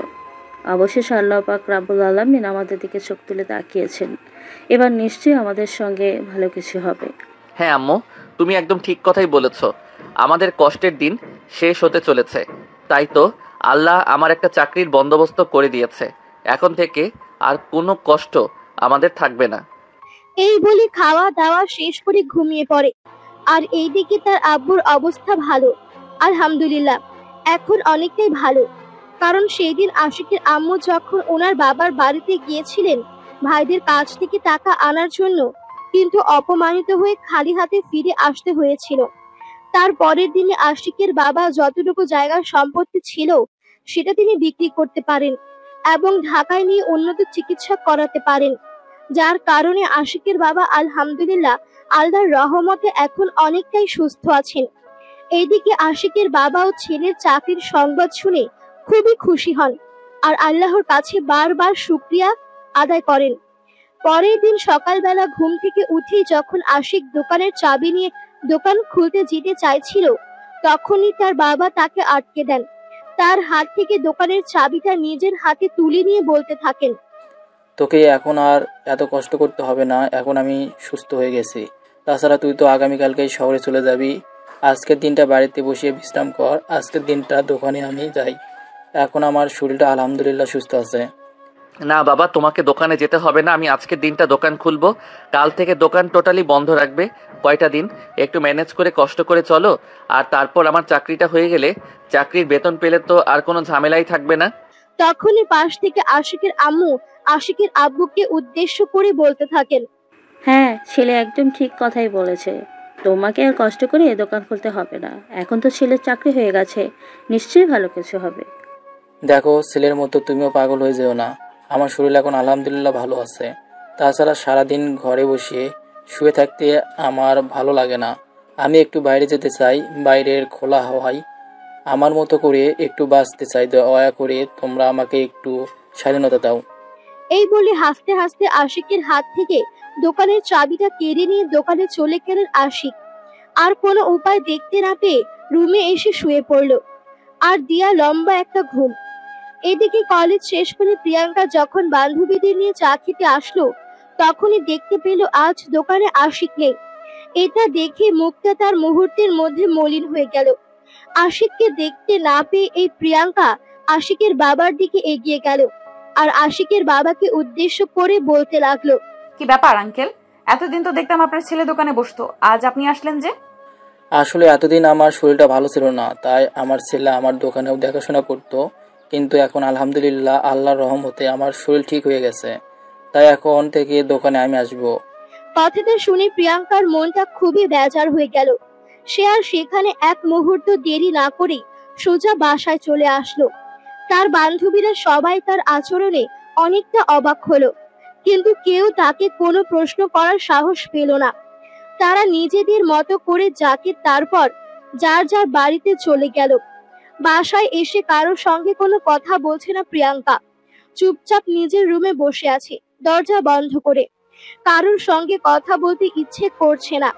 অবশেষে আল্লাহ পাক রাব্বুল আলামিন আমাদের দিকে চোখ তুলে তাকিয়েছেন। এবার নিশ্চয়ই আমাদের সঙ্গে ভালো কিছু হবে। হ্যাঁ আম্মু, তুমি একদম ঠিক কথাই বলেছ। আমাদের কষ্টের দিন শেষ হতে চলেছে। তাই তো আল্লাহ আমার একটা চাকরির বন্দোবস্ত করে দিয়েছে। এখন থেকে আর কোনো কষ্ট আমাদের থাকবে না। এই বলে খাওয়া দাওয়া শেষ করে ঘুমিয়ে পড়ে। আর এইদিকে তার আব্বুর অবস্থা ভালো, আলহামদুলিল্লাহ এখন অনেকটাই ভালো। কারণ সেই দিন আশিকের আম্মু যখন ওনার বাবার বাড়িতে গিয়েছিলেন ভাইদের কাছ থেকে টাকা আনার জন্য, কিন্তু অপমানিত হয়ে খালি হাতে ফিরে আসতে হয়েছিল। তার পরের দিনে আশিকের বাবা যতটুকু জায়গার সম্পত্তি ছিল সেটা তিনি বিক্রি করতে পারেন এবং ঢাকায় নিয়ে উন্নত চিকিৎসা করাতে পারেন, যার কারণে আশিকের বাবা আলহামদুলিল্লাহ আল্লাহর রহমতে এখন অনেকটাই সুস্থ আছেন। এইদিকে আশিকের বাবা ও ছেলের চাকরির সংবাদ শুনে খুবই খুশি হন আর আল্লাহর কাছে বারবার শুকরিয়া আদায় করেন। পরের দিন সকালবেলা ঘুম থেকে উঠেই যখন আশিক দোকানের চাবি নিয়ে দোকান খুলতে যেতে চাইছিল, তখনই তার বাবা তাকে আটকে দেন। তার হাত থেকে দোকানের চাবিটা নিজের হাতে তুলে নিয়ে বলতে থাকেন, তোকে এখন আর এত কষ্ট করতে হবে না, এখন আমি সুস্থ হয়ে গেছি। তাছাড়া তুই তো আগামীকালকেই শহরে চলে যাবি। আজকের দিনটা বাড়িতে বসে বিশ্রাম কর, আজকের দিনটা দোকানে আমি যাই। এখন আমার শরীরটা আলহামদুলিল্লাহ সুস্থ আছে। না বাবা, তোমাকে দোকানে যেতে হবে না। আমি আজকের দিনটা দোকান খুলবো। কাল থেকে দোকান টোটালি বন্ধ রাখবে কয়টা দিন। একটু ম্যানেজ করে কষ্ট করে চলো। আর তারপর আমার চাকরিটা হয়ে গেলে চাকরির বেতন পেলে তো আর কোনো ঝামেলাই থাকবে না। তখনই পাশ থেকে আশিকের আম্মু আশিকের আব্বুকে উদ্দেশ্য করে বলতে থাকেন, হ্যাঁ, ছেলে একদম ঠিক কথাই বলেছে। তোমাকে আর কষ্ট করে দোকান খুলতে হবে না। এখন তো ছেলের চাকরি হয়ে গেছে, নিশ্চয়ই ভালো কিছু হবে। দেখো, ছেলের মতো তুমিও পাগল হয়ে যেও না। আমার শরীর এখন আলহামদুলিল্লাহ ভালো আছে। তাছাড়া সারাদিন ঘরে বসে শুয়ে থাকতে আমার ভালো লাগে না। আমি একটু বাইরে যেতে চাই, বাইরের খোলা হাওয়ায় আমার মতো করে একটু বাঁচতে চাই। দয়া করে তোমরা আমাকে একটু স্বাধীনতা দাও। এই বলে হাসতে হাসতে আশিকের হাত থেকে দোকানের চাবিটা কেড়ে নিয়ে দোকানে চলে গেলেন আশিক। আর কোনো উপায় দেখতে না পেয়ে রুমে এসে শুয়ে পড়ল আর দিয়া লম্বা একটা ঘুম। এদিকে কলেজ শেষ করে প্রিয়াঙ্কা যখন বান্ধবীদের নিয়ে চা খেতে আসলো, তখনই দেখতে পেল আজ দোকানে আশিক নেই। এটা দেখে মুখটা তার মুহূর্তের মধ্যে মলিন হয়ে গেল। আশিককে দেখতে না পেয়ে এই প্রিয়াঙ্কা আশিকের বাবার দিকে এগিয়ে গেল আর আশিকের বাবাকে উদ্দেশ্য করে বলতে লাগলো, কি ব্যাপার আঙ্কেল? এতদিন তো দেখতাম আপনার ছেলে দোকানে বসতো, আজ আপনি আসলেন যে? আসলে এতদিন আমার শরীরটা ভালো ছিল না, তাই আমার ছেলে আমার দোকানেও দেখাশোনা করতো। কিন্তু এখন আলহামদুলিল্লাহ আল্লাহর রহমতে আমার শরীর ঠিক হয়ে গেছে, তাই এখন থেকে দোকানে আমি আসবো। কথাটা শুনে প্রিয়াঙ্কার মনটা খুবই বেজার হয়ে গেল। সে আর সেখানে এক মুহূর্ত দেরি না করে সোজা বাসায় চলে আসলো। তার বান্ধবীরা সবাই তার আচরণে অনেকটা অবাক হলো, কিন্তু কেউ তাকে কোনো প্রশ্ন করার সাহস পেল না। তারা নিজেদের মতো করে যাকে তারপর যার যার বাড়িতে চলে গেল। বাসায় এসে কারোর সঙ্গে কোনো কথা বলছে না প্রিয়াঙ্কা। চুপচাপ নিজের রুমে বসে আছে, দরজা বন্ধ করে। কারোর সঙ্গে কথা বলতে ইচ্ছে করছে না।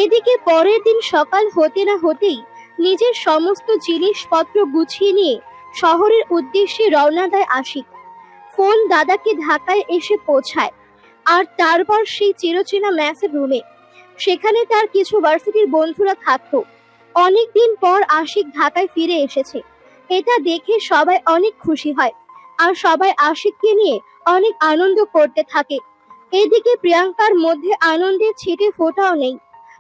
এদিকে পরের দিন সকাল হতে না হতেই নিজের সমস্ত জিনিসপত্র গুছিয়ে নিয়ে শহরের উদ্দেশ্যে রওনা দেয় আশিক। ফোন দাদাকে ঢাকায় এসে পৌঁছায়, আর তারপর সেই চিরচেনা ম্যাচের রুমে। সেখানে তার কিছু ভার্সিটির বন্ধুরা থাকতো। অনেকদিন পর আশিক ঢাকায় ফিরে এসেছে, এটা দেখে সবাই অনেক খুশি হয়, আর সবাই আশিককে নিয়ে অনেক আনন্দ করতে থাকে। এদিকে প্রিয়াঙ্কার মধ্যে আনন্দের ছিটে ফোঁটাও নেই,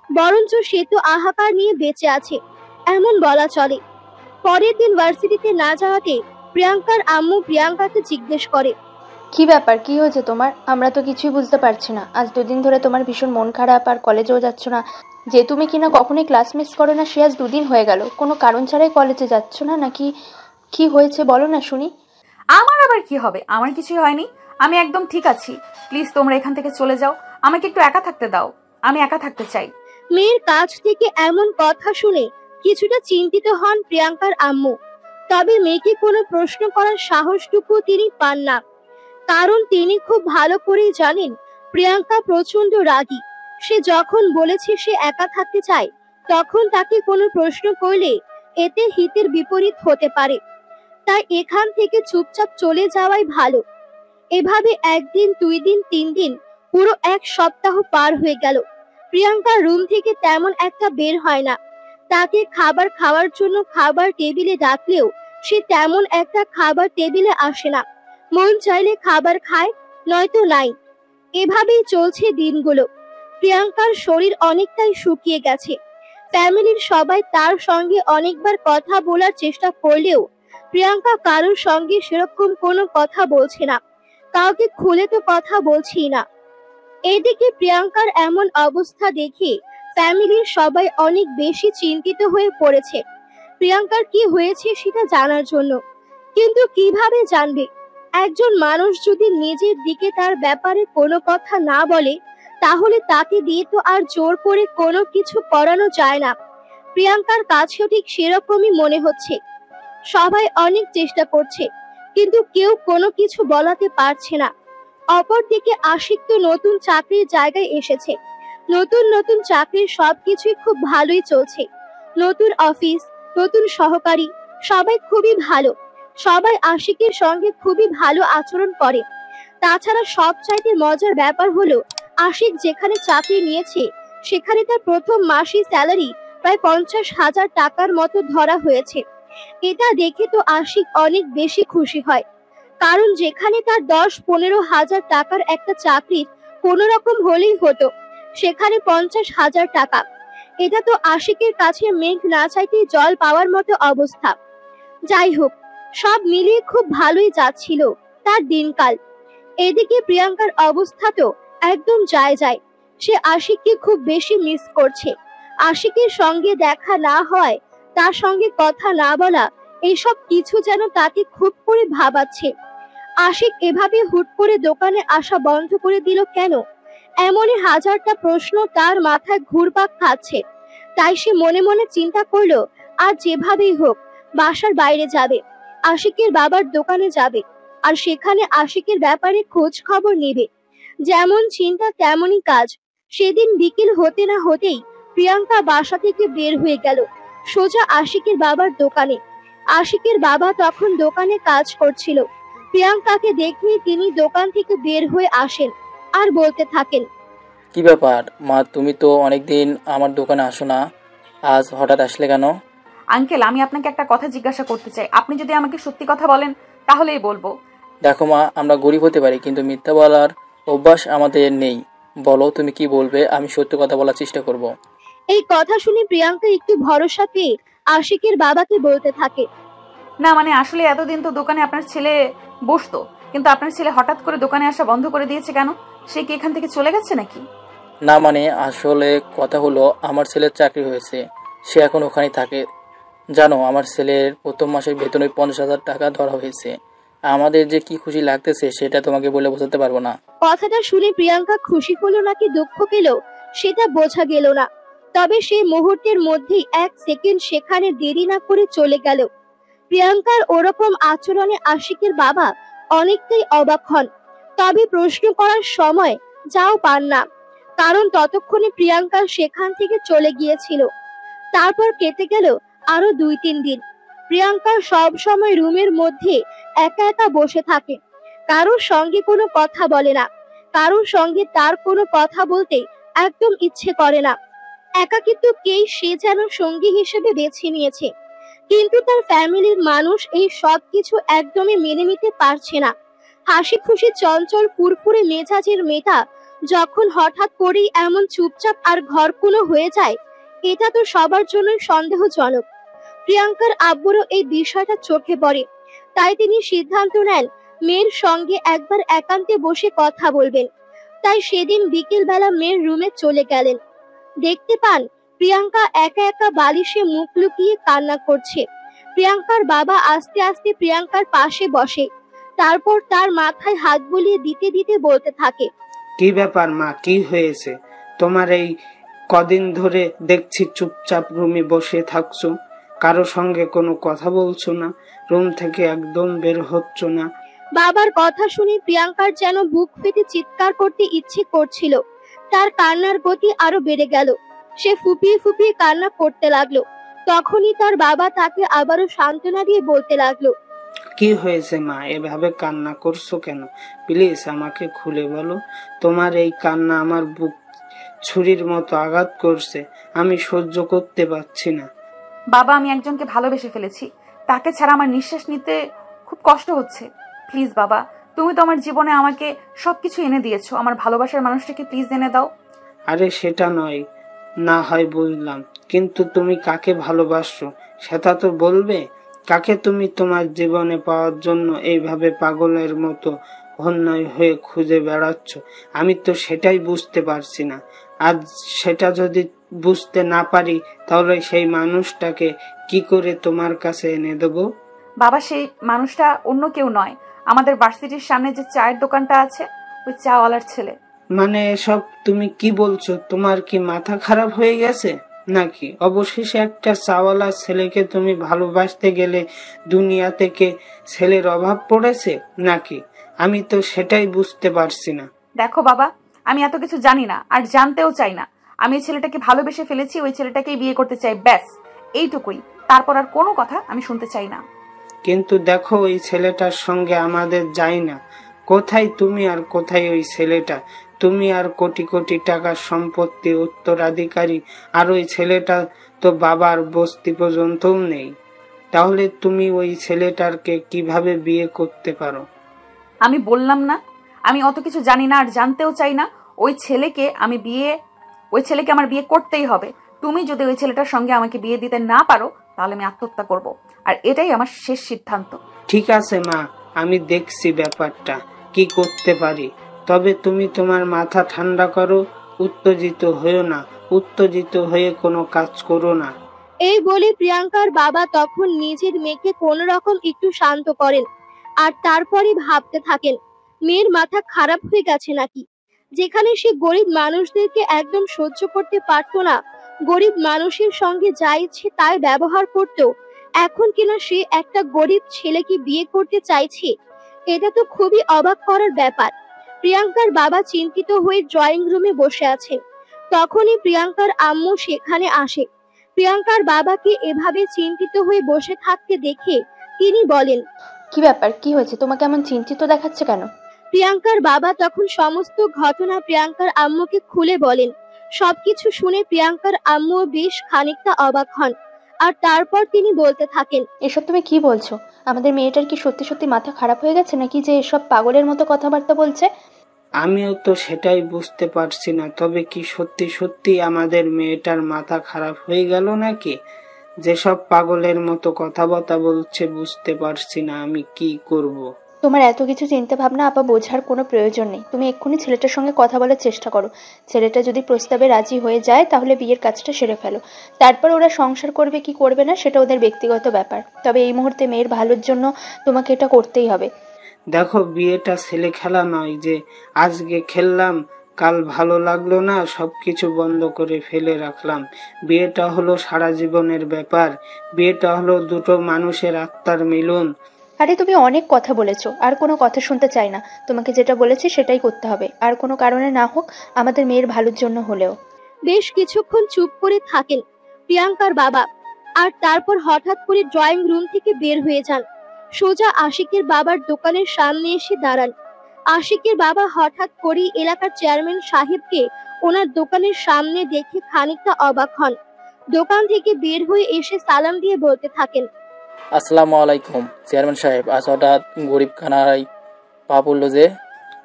বরঞ্চ সে তো আহাকার নিয়ে বেঁচে আছে এমন বলা চলে। পরের দিন ভার্সিটিতে না যাওয়াতে প্রিয়াঙ্কার আম্মু প্রিয়াঙ্কাকে জিজ্ঞেস করে, কি ব্যাপার, কি হয়েছে তোমার? আমরা তো কিছুই বুঝতে পারছি না। আজ দুদিন ধরে তোমার ভীষণ মন খারাপ, আর কলেজেও যাচ্ছ না। যে তুমি কিনা কখনোই ক্লাস মিস করো না, সে আজ দুদিন হয়ে গেল কোনো কারণ ছাড়াই কলেজে যাচ্ছ না নাকি? কি হয়েছে বলো না শুনি। আমার আবার কি হবে? আমার কিছুই হয়নি, আমি একদম ঠিক আছি। প্লিজ তোমরা এখান থেকে চলে যাও, আমাকে একটু একা থাকতে দাও, আমি একা থাকতে চাই। মেয়ের কাছ থেকে এমন কথা শুনে কিছুটা চিন্তিত হন প্রিয়াঙ্কার আম্মু। তবে মেয়েকে কোনো প্রশ্ন করার সাহসটুকু তিনি পান না, কারণ তিনি খুব ভালো করেই জানেন প্রিয়াঙ্কা প্রচন্ড রাগী। সে যখন বলেছে সে একা থাকতে চায়, তখন তাকে কোনো প্রশ্ন করলে এতে হিতের বিপরীত হতে পারে। তাই এখান থেকে চুপচাপ চলে যাওয়াই ভালো। এভাবে একদিন, 2 দিন, 3 দিন, পুরো 1 সপ্তাহ পার হয়ে গেল। প্রিয়াঙ্কা রুম থেকে তেমন একটা বের হয় না। তাকে খাবার খাওয়ার জন্য খাবার টেবিলে ডাকলেও সে তেমন একটা খাবার টেবিলে আসে না। মন চাইলে খাবার খায়, নয়তো নাই। এভাবেই চলছে দিনগুলো। প্রিয়াঙ্কার শরীর অনেকটাই শুকিয়ে গেছে। ফ্যামিলির সবাই তার সঙ্গে অনেকবার কথা বলার চেষ্টা করলেও প্রিয়াঙ্কা কারোর সঙ্গে সেরকম কোনো কথা বলছে না, কাউকে খুলে তো কথা বলছেই না। এদিকে প্রিয়াঙ্কার এমন অবস্থা দেখে ফ্যামিলির সবাই অনেক বেশি চিন্তিত হয়ে পড়েছে প্রিয়াঙ্কার কি হয়েছে সেটা জানার জন্য। কিন্তু কিভাবে জানবে? একজন মানুষ যদি নিজের দিকে তার ব্যাপারে কোনো কথা না বলে, তাহলে তাকে দিয়ে তো আর জোর করে কোনো কিছু করানো যায় না। প্রিয়াঙ্কার কাছেও ঠিক সেরকমই মনে হচ্ছে। সবাই অনেক চেষ্টা করছে, কিন্তু কেউ কোনো কিছু বলাতে পারছে না। অপরদিকে আশিক তো নতুন চাকরির জায়গায় এসেছে। নতুন নতুন চাকরির সবকিছুই খুব ভালোই চলছে। নতুন অফিস, নতুন সহকারী, সবাই খুবই ভালো। সবাই আশিকের সঙ্গে খুবই ভালো আচরণ করে। তাছাড়া সবচাইতে মজার ব্যাপার হলো, আশিক যেখানে চাকরি নিয়েছে সেখানে তার প্রথম মাসিক স্যালারি প্রায় 50,000 টাকার মতো ধরা হয়েছে। এটা দেখে তো আশিক অনেক বেশি খুশি হয়, কারণ যেখানে তার 10-15 হাজার টাকার একটা চাকরির কোনো রকম হলেই হতো, সেখানে 50,000 টাকা। এটা তো আশিকের কাছে মেঘ না চাইতেই জল পাওয়ার মতো অবস্থা। যাই হোক, সব মিলিয়ে খুব ভালোই যাচ্ছিল তার দিনকাল। এদিকে প্রিয়াঙ্কার অবস্থা তো একদম যায়। সে আশিককে খুব বেশি মিস করছে। আশিকের সঙ্গে দেখা না হয়, তার সঙ্গে কথা না বলা, এসব কিছু যেন তাকে খুব করে ভাবাচ্ছে। আশিক এভাবে হুট করে দোকানে আসা বন্ধ করে দিল কেন? এমনই হাজারটা প্রশ্ন তার মাথায় ঘুরপাক খাচ্ছে। তাই সে মনে মনে চিন্তা করলো, আর যেভাবেই হোক বাসার বাইরে যাবে, আশিকের বাবার দোকানে যাবে, আর সেখানে আশিকের ব্যাপারে খোঁজ খবর নেবে। যেমন চিন্তা তেমনই কাজ। সেদিন বিকেল হতে না হতেই প্রিয়াঙ্কা বাসা থেকে বের হয়ে গেল সোজা আশিকের বাবার দোকানে। আশিকের বাবা তখন দোকানে কাজ করছিল। প্রিয়াঙ্কাকে দেখেই তিনি দোকান থেকে বের হয়ে আসেন আর বলতে থাকেন, কি ব্যাপার মা, তুমি তো অনেকদিন আমার দোকানে আসো না, আজ হঠাৎ আসলে কেন? আঙ্কেল, আমি আপনাকে একটা কথা জিজ্ঞাসা করতে চাই। আপনি যদি আমাকে সত্যি কথা বলেন তাহলেই বলবো। দেখো মা, আমরা গরিব হতে পারি, কিন্তু মিথ্যা বলার অভ্যাস আমাদের নেই। বলো তুমি কি বলবে, আমি সত্য কথা বলার চেষ্টা করব। এই কথা শুনে প্রিয়াঙ্কা একটু ভরসা পেয়ে আশিকের বাবাকে বলতে থাকে, না মানে আসলে এতদিন তো দোকানে আপনার ছেলে বসতো, কিন্তু আপনার ছেলে হঠাৎ করে দোকানে আসা বন্ধ করে দিয়েছে কেন? সে কি এখান থেকে চলে গেছে নাকি? না মানে আসলে কথা হলো, আমার ছেলের চাকরি হয়েছে, সে এখন ওখানেই থাকে। জানো আমার ছেলের প্রথম মাসের বেতনে 50,000 টাকা ধরা হয়েছে। আমাদের যে কি খুশি লাগতেছে সেটা তোমাকে বলে বোঝাতে পারবো না। কথাটা শুনে প্রিয়াঙ্কা খুশি হলো নাকি দুঃখ পেল সেটা বোঝা গেল না। তবে সেই মুহূর্তের মধ্যেই 1 সেকেন্ড সেখানে দেরি না করে চলে গেল। প্রিয়াঙ্কার ওরকম আচরণে আশিকের বাবা অনেকটাই অবাক হন, তবে প্রশ্ন করার সময় যাও পান না, কারণ ততক্ষণে প্রিয়াঙ্কা সেখান থেকে চলে গিয়েছিল। তারপর কেটে গেল আরো 2-3 দিন। প্রিয়াঙ্কা সব সময় রুমের মধ্যে একা একা বসে থাকে, কারোর সঙ্গে কোনো কথা বলে না, কারোর সঙ্গে তার কোনো কথা বলতে একদম ইচ্ছে করে না। একাকিত্বকেই সে যেন সঙ্গী হিসেবে বেছে নিয়েছে, কিন্তু তার ফ্যামিলির মানুষ এই সব কিছু একদমই মেনে নিতে পারছে না। হাসি খুশি চঞ্চল ফুরফুরে মেজাজের মেয়েটা যখন হঠাৎ করেই এমন চুপচাপ আর ঘরকুনো হয়ে যায়, এটা তো সবার জন্যই সন্দেহজনক। প্রিয়াঙ্কার আব্বুরও এই বিষয়টা চোখে পড়ে, তাই তিনি সিদ্ধান্ত নেন মেয়ের সঙ্গে একবার একান্তে বসে কথা বলবেন। তাই সেদিন বিকেল বেলা মেয়ের রুমে চলে গেলেন। দেখতে পান প্রিয়াঙ্কা একা একা বালিশে মুখ লুকিয়ে কান্না করছে। প্রিয়াঙ্কার বাবা আস্তে আস্তে প্রিয়াঙ্কার পাশে বসে, তারপর তার মাথায় হাত বুলিয়ে দিতে দিতে বলতে থাকে, কি ব্যাপার মা, কি হয়েছে তোমার? এই কদিন ধরে দেখছি চুপচাপ রুমে বসে থাকছো, কারো সঙ্গে কোনো কথা বলছো না, রুম থেকে একদম বের হচ্ছ না। বাবার কথা শুনে প্রিয়াঙ্কার যেন বুক ফেটে চিৎকার করতে ইচ্ছে করছিল। তার কান্নার গতি আরো বেড়ে গেল, সে ফুপিয়ে ফুপিয়ে কান্না করতে লাগলো। তখনই তার বাবা তাকে আবারও সান্ত্বনা দিয়ে বলতে লাগলো, কি হয়েছে মা, এভাবে কান্না করছো কেন? প্লিজ আমাকে খুলে বলো। তোমার এই কান্না আমার বুক ছুরির মতো আঘাত করছে, আমি সহ্য করতে পারছি না। বাবা, আমি একজনকে ভালোবেসে ফেলেছি, তাকে ছাড়া আমার নিঃশ্বাস নিতে খুব কষ্ট হচ্ছে। প্লিজ বাবা, তুমি তো আমার জীবনে আমাকে সবকিছু এনে দিয়েছো, আমার ভালোবাসার মানুষটাকে প্লিজ এনে দাও। আরে সেটা নয়, না হয় বুঝলাম, কিন্তু তুমি কাকে ভালোবাসো সেটা তো বলবে। কাকে তুমি তোমার জীবনে পাওয়ার জন্য এইভাবে পাগলের মতো অন্যায় হয়ে খুঁজে বেড়াচ্ছ? আমি তো সেটাই বুঝতে পারছি না। আজ সেটা যদি বুঝতে না পারি, তাহলে সেই মানুষটাকে কি করে তোমার কাছে এনে দেবো? বাবা, সেই মানুষটা অন্য কেউ নয়, আমাদের ভার্সিটির সামনে যে চায়ের দোকানটা আছে, ওই চাওয়ালার ছেলে। মানে এসব তুমি কি বলছো? তোমার কি মাথা খারাপ হয়ে গেছে নাকি? অবশেষে একটা চাওয়ালা ছেলেকে তুমি ভালোবাসতে গেলে দুনিয়া থেকে ছেলের অভাব পড়েছে নাকি? আমি তো সেটাই বুঝতে পারছি না। দেখো বাবা, আমি এত কিছু জানি না আর জানতেও চাই না। আমি এই ছেলেটাকে ভালোবেসে ফেলেছি, ওই ছেলেটাকেই বিয়ে করতে চাই, ব্যাস এইটুকুই। তারপর আর কোনো কথা আমি শুনতে চাই না। কিন্তু দেখো, ওই ছেলেটার সঙ্গে আমাদের যাই না। কোথায় তুমি আর কোথায় ওই ছেলেটা? তুমি আর কোটি কোটি টাকার সম্পত্তি উত্তরাধিকারী, আর ওই ছেলেটা তো বাবার বস্তি পর্যন্তও নেই। তাহলে তুমি ওই ছেলেটাকে কিভাবে বিয়ে করতে পারো? আমি বললাম না, আমি অত কিছু জানি না আর জানতেও চাই না। ওই ছেলেকে আমার বিয়ে করতেই হবে। তুমি যদি ওই ছেলেটার সঙ্গে আমাকে বিয়ে দিতে না পারো, তাহলে আমি আত্মহত্যা করব, আর এটাই আমার শেষ সিদ্ধান্ত। ঠিক আছে মা, আমি দেখছি ব্যাপারটা কি করতে পারি। তবে তুমি তোমার মাথা ঠান্ডা করো, উত্তেজিত হয়েও না, উত্তেজিত হয়ে কোনো কাজ করো না। এই বলে প্রিয়াঙ্কার বাবা তখন নিজের মেয়েকে কোন রকম একটু শান্ত করেন, আর তারপরে ভাবতে থাকেন মেয়ের মাথা খারাপ হয়ে গেছে নাকি। যেখানে সে গরিব মানুষদেরকে একদম সহ্য করতে পারতো না, গরিব মানুষের সঙ্গে যা ইচ্ছে তাই ব্যবহার করত, এখন কিনা সে একটা গরিব ছেলেকে বিয়ে করতে চাইছে। এটা তো খুবই অবাক করার ব্যাপার। প্রিয়াঙ্কার বাবা চিন্তিত হয়ে ড্রয়িং রুমে বসে আছেন। তখনই প্রিয়াঙ্কার আম্মু সেখানে আসে। প্রিয়াঙ্কার বাবাকে এভাবে চিন্তিত হয়ে বসে থাকতে দেখে তিনি বলেন, কি ব্যাপার, কি হয়েছে? তোমাকে এমন চিন্তিত দেখাচ্ছে কেন? প্রিয়াঙ্কার বাবা তখন সমস্ত ঘটনা প্রিয়াঙ্কার আম্মুকে খুলে বলেন। সবকিছু শুনে প্রিয়াঙ্কার আম্মু বেশ খানিকটা অবাক হন, আর তারপর তিনি বলতে থাকেন, এসব তুমি কি বলছো? আমাদের মেয়েটার কি সত্যি সত্যি মাথা খারাপ হয়ে গেছে নাকি যে এসব পাগলের মতো কথাবার্তা বলছে? আমিও তো সেটাই বুঝতে পারছি না। তবে কি সত্যি সত্যি আমাদের মেয়েটার মাথা খারাপ হয়ে গেল নাকি? যেসব পাগলের মতো কথাবার্তা বলছে বুঝতে পারছি না আমি কি করব। তোমার এত কিছু চিন্তা ভাবনা আপা বোঝার কোনো প্রয়োজন নেই। তুমি এক্ষুনি ছেলেটার সঙ্গে কথা বলার চেষ্টা করো। ছেলেটা যদি প্রস্তাবে রাজি হয়ে যায় তাহলে বিয়ের কাজটা সেরে ফেলো। তারপর ওরা সংসার করবে কি করবে না সেটা ওদের ব্যক্তিগত ব্যাপার। তবে এই মুহূর্তে মেয়ের ভালোর জন্য তোমাকে এটা করতেই হবে। দেখো, বিয়েটা ছেলে খেলা নয় যে আজকে খেললাম কাল ভালো লাগলো না সবকিছু বন্ধ করে ফেলে রাখলাম। বিয়েটা হলো সারা জীবনের ব্যাপার। বিয়েটা হলো দুটো মানুষের আত্মার মিলন। আরে তুমি অনেক কথা বলেছো, আর কোনো কথা শুনতে চাই না। তোমাকে যেটা বলেছি সেটাই করতে হবে, আর কোনো কারণে না হোক, আমাদের মেয়ের ভালোর জন্য হলেও। বেশ কিছুক্ষণ চুপ করে থাকেন প্রিয়াঙ্কার বাবা, আর তারপর হঠাৎ করে ড্রয়িং রুম থেকে বের হয়ে যান। সোজা আশিকের বাবার দোকানের সামনে এসে দাঁড়ান। আশিকের বাবা হঠাৎ করে এলাকার চেয়ারম্যান সাহেবকে ওনার দোকানের সামনে দেখে খানিকটা অবাক হন। দোকান থেকে বের হয়ে এসে সালাম দিয়ে বলতে থাকেন, আসসালামু আলাইকুম চেয়ারম্যান সাহেব, আজ হঠাৎ গরিব খানায় পা পড়লো যে?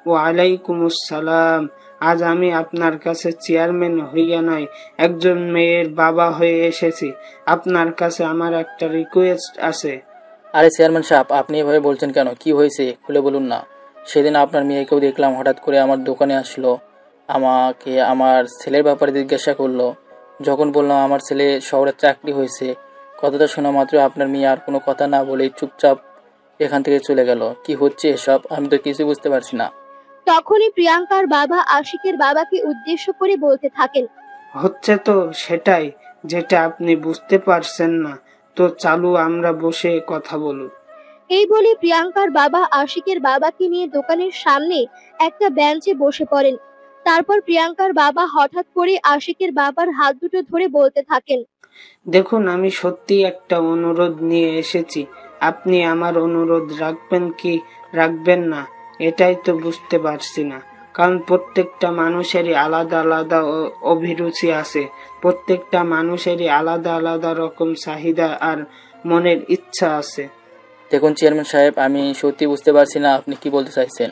ওয়ালাইকুম আসসালাম। আজ আমি আপনার কাছে চেয়ারম্যান হইয়া নয়, একজন মেয়ের বাবা হয়ে এসেছি। আপনার কাছে আমার একটা রিকোয়েস্ট আছে। আরে চেয়ারম্যান সাহেব, আপনি এভাবে বলছেন কেন? কি হয়েছে খুলে বলুন না। সেদিন আপনার মেয়েকেও দেখলাম হঠাৎ করে আমার দোকানে আসলো, আমাকে আমার ছেলের ব্যাপারে জিজ্ঞাসা করলো। যখন বললাম আমার ছেলে শহরে চাকরি হয়েছে, কথাটা শোনা মাত্র আপনার মেয়ে আর কোনো কথা না বলেই চুপচাপ এখান থেকে চলে গেল। কি হচ্ছে এসব? আমি তো কিছু বুঝতে পারছি না। তখনই প্রিয়াঙ্কার বাবা আশিকের বাবাকে উদ্দেশ্য করে বলতে থাকেন, হচ্ছে তো সেটাই, যেটা আপনি বুঝতে পারছেন না। তো চালু আমরা বসে কথা বলুন। এই বলে প্রিয়াঙ্কার বাবা আশিকের বাবাকে নিয়ে দোকানের সামনে একটা বেঞ্চে বসে পড়েন। তারপর প্রিয়াঙ্কার বাবা হঠাৎ করে আশিকের বাবার হাত দুটো ধরে বলতে থাকেন, দেখুন, আমি সত্যি একটা অনুরোধ নিয়ে এসেছি। আপনি আমার অনুরোধ রাখবেন কি রাখবেন না এটাই তো বুঝতে পারছি না। কারণ প্রত্যেকটা মানুষেরই আলাদা আলাদা অভিরুচি আছে, প্রত্যেকটা মানুষেরই আলাদা আলাদা রকম চাহিদা আর মনের ইচ্ছা আছে। দেখুন চেয়ারম্যান সাহেব, আমি সত্যি বুঝতে পারছি না আপনি কি বলতে চাইছেন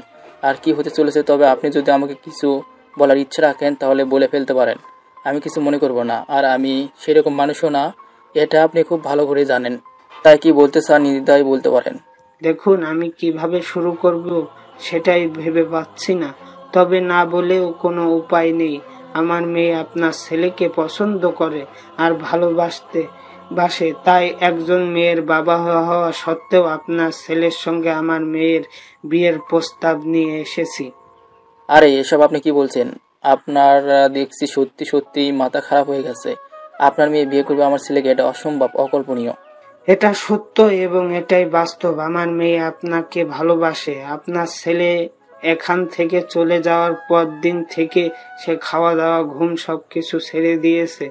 আর কি হতে চলেছে। তবে আপনি যদি আমাকে কিছু বলার ইচ্ছা রাখেন তাহলে বলে ফেলতে পারেন, আমি কিছু মনে করব না। আর আমি সেরকম মানুষও না, এটা আপনি খুব ভালো করে জানেন। তাই কি বলতে চান নির্দ্বিধায় বলতে পারেন। দেখুন, আমি কিভাবে শুরু করব সেটাই ভেবে পাচ্ছি না, তবে না বলেও কোনো উপায় নেই। আমার মেয়ে আপনার ছেলেকে পছন্দ করে আর ভালোবাসে, তাই একজন মেয়ের বাবা হওয়া সত্ত্বেও আপনার ছেলের সঙ্গে আমার মেয়ের বিয়ের প্রস্তাব নিয়ে এসেছি। আরে এসব আপনি কি বলছেন? আপনার দেখছি সত্যি সত্যি মাথা খারাপ হয়ে গেছে। আপনার মেয়ে বিয়ে করবে আমার ছেলেকে, এটা অসম্ভব, অকল্পনীয়। এটা সত্য এবং এটাই বাস্তব। আমার মেয়ে আপনাকে ভালোবাসে। আপনার ছেলে এখান থেকে চলে যাওয়ার পর দিন থেকে সে খাওয়া দাওয়া ঘুম সবকিছু ছেড়ে দিয়েছে।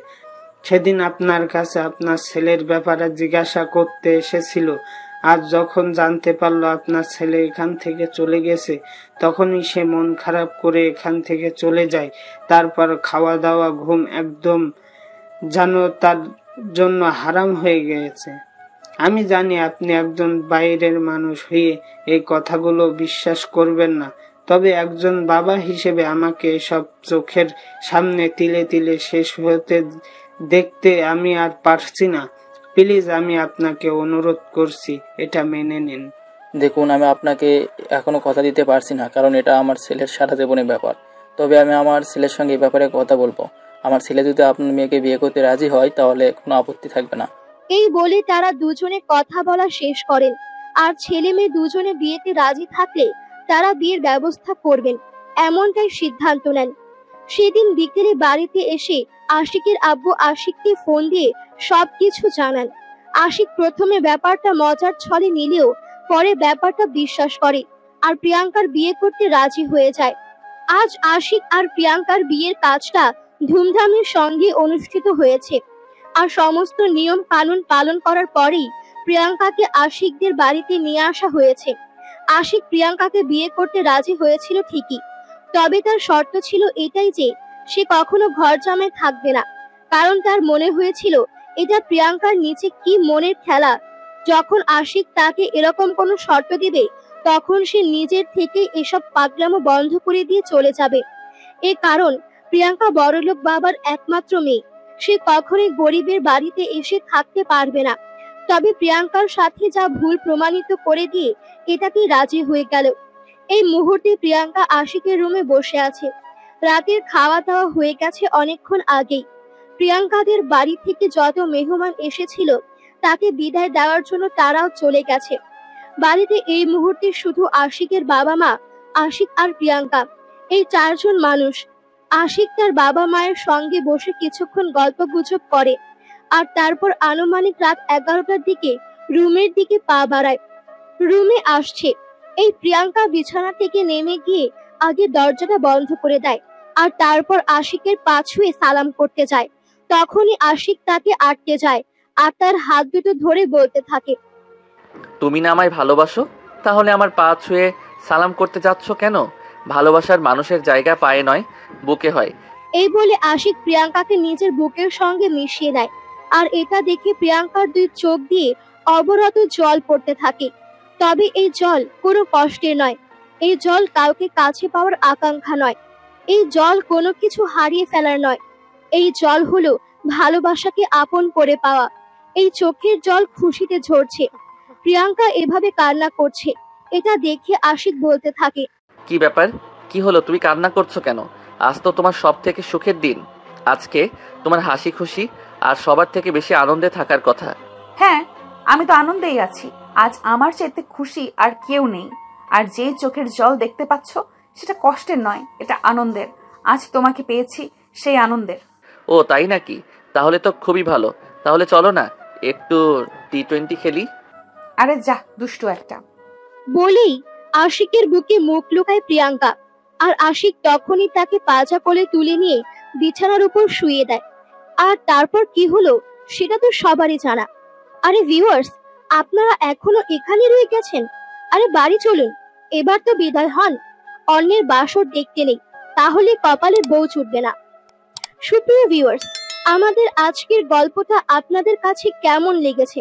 সেদিন আপনার কাছে আপনার ছেলের ব্যাপারে জিজ্ঞাসা করতে এসেছিল। আজ যখন জানতে পারলো আপনার ছেলে এখান থেকে চলে গেছে, তখনই সে মন খারাপ করে এখান থেকে চলে যায়। তারপর খাওয়া দাওয়া ঘুম একদম যেন তার জন্য হারাম হয়ে গেছে। আমি জানি আপনি একজন বাইরের মানুষ হয়ে এই কথাগুলো বিশ্বাস করবেন না, তবে একজন বাবা হিসেবে আমাকে এসব চোখের সামনে তিলে তিলে শেষ হতে দেখতে আমি আর পারছি না। প্লিজ, আমি আপনাকে অনুরোধ করছি, এটা মেনে নিন। দেখুন, আমি আপনাকে এখনো কথা দিতে পারছি না, কারণ এটা আমার ছেলের সারা জীবনের ব্যাপার। তবে আমি আমার ছেলের সঙ্গে এই ব্যাপারে কথা বলবো। আমার ছেলে যদি আপনার মেয়েকে বিয়ে করতে রাজি হয় তাহলে কোনো আপত্তি থাকবে না। এই বলে তারা দুজনে কথা বলা শেষ করেন। আর ছেলে মেয়ে দুজনে বিয়েতে রাজি থাকলে তারা বিয়ের ব্যবস্থা করবেন, এমনটাই সিদ্ধান্ত নেন। সেদিন বিকেলে বাড়িতে এসে আশিকের আব্বু আশিককে ফোন দিয়ে সবকিছু জানান। আশিক প্রথমে ব্যাপারটা মজার ছলে নিলেও পরে ব্যাপারটা বিশ্বাস করে আর প্রিয়াঙ্কার বিয়ে করতে রাজি হয়ে যায়। আজ আশিক আর প্রিয়াঙ্কার বিয়ের কাজটা ধুমধামের সঙ্গে অনুষ্ঠিত হয়েছে। আর সমস্ত নিয়ম কানুন পালন করার পরেই প্রিয়াঙ্কাকে আশিকদের বাড়িতে নিয়ে আসা হয়েছে। আশিক প্রিয়াঙ্কাকে বিয়ে করতে রাজি হয়েছিল ঠিকই, তবে তার শর্ত ছিল এটাই যে সে কখনো ঘর জামাই থাকবে না, কারণ তার মনে হয়েছিল এটা প্রিয়াঙ্কার নিচে কি মনের খেলা। যখন আশিক তাকে এরকম কোনো শর্ত দিবে তখন সে নিজের থেকে এসব পাগলামো বন্ধ করে দিয়ে চলে যাবে। এ কারণ প্রিয়াঙ্কা বড়লোক বাবার একমাত্র মেয়ে, সে কখনোই গরিবের বাড়িতে এসে থাকতে পারবে না। তবে প্রিয়াঙ্কার সাথে যা ভুল প্রমাণিত করে দিয়ে এটাতে রাজি হয়ে গেল। এই মুহূর্তে প্রিয়াঙ্কা আশিকের রুমে বসে আছে। রাতের খাওয়া দাওয়া হয়ে গেছে অনেকক্ষণ আগেই। প্রিয়াঙ্কাদের বাড়ি থেকে যত মেহমান এসেছিল তাকে বিদায় দেওয়ার জন্য তারাও চলে গেছে। বাড়িতে এই মুহূর্তে শুধু আশিকের বাবা মা, আশিক আর প্রিয়াঙ্কা, এই চারজন মানুষ। আশিক তার বাবা মায়ের সঙ্গে বসে কিছুক্ষণ গল্পগুজব করে আর তারপর আনুমানিক রাত 11টার দিকে রুমের দিকে পা বাড়ায়। রুমে আসছে। এই প্রিয়াঙ্কা বিছানা থেকে নেমে গিয়ে আগে দরজাটা বন্ধ করে দেয় আর তারপর আশিকের পা ছুঁয়ে সালাম করতে যায়। তখনই আশিক তাকে আটকে যায় আর তার হাত দুটো ধরে বলতে থাকে, তুমি না আমায় ভালোবাসো, তাহলে আমার পা ছুঁয়ে সালাম করতে যাচ্ছ কেন? ভালোবাসার মানুষের জায়গা পায়ে নয়, বুকে হয়। এই বলে আশিক প্রিয়াঙ্কাকে নিজের বুকের সঙ্গে মিশিয়ে নেয় আর এটা দেখে প্রিয়াঙ্কার দুই চোখ দিয়ে অবরত জল পড়তে থাকে। তবে এই জল কোনো কষ্টের নয়, এই জল কাউকে কাছে পাওয়ার আকাঙ্ক্ষা নয়, এই জল কোনো কিছু হারিয়ে ফেলার নয়। এই জল হলো ভালোবাসাকে আপন করে পাওয়া। এই চোখের জল খুশিতে ঝরছে। প্রিয়াঙ্কা এভাবে কান্না করছে, এটা দেখে আশিক বলতে থাকে, কি ব্যাপার? কি হলো? তুমি কান্না করছো কেন? আজ তো তোমার সব থেকে সুখের দিন। আজকে তোমার হাসি খুশি আর সবার থেকে বেশি আনন্দে থাকার কথা। হ্যাঁ, আমি তো আনন্দেই আছি। আজ আমার চাইতে খুশি আর কেউ নেই। আর যে চোখের জল দেখতে পাচ্ছ সেটা কষ্টের নয়, এটা আনন্দের। আজ তোমাকে পেয়েছি, সেই আনন্দের। ও তাই নাকি? তাহলে তো খুবই ভালো। তাহলে চলো না একটু T20 খেলি। আরে যা, দুষ্টু একটা। বলেই আশিকের বুকে মুখ লুকায় প্রিয়াঙ্কা আর আশিক তখনই তাকে পাজা কোলে তুলে নিয়ে বিছানার উপর শুইয়ে দেয়। আর তারপর কি হলো সেটা তো সবারই জানা। আরে ভিউয়ার্স, আপনারা এখনো এখানে রয়ে গেছেন? আরে বাড়ি চলুন, এবার তো বিদায় হন। অন্যের বাসর দেখতে নেই, তাহলে কপালে বউ চুটবে না। সুপ্রিয় ভিউয়ার্স, আমাদের আজকের গল্পটা আপনাদের কাছে কেমন লেগেছে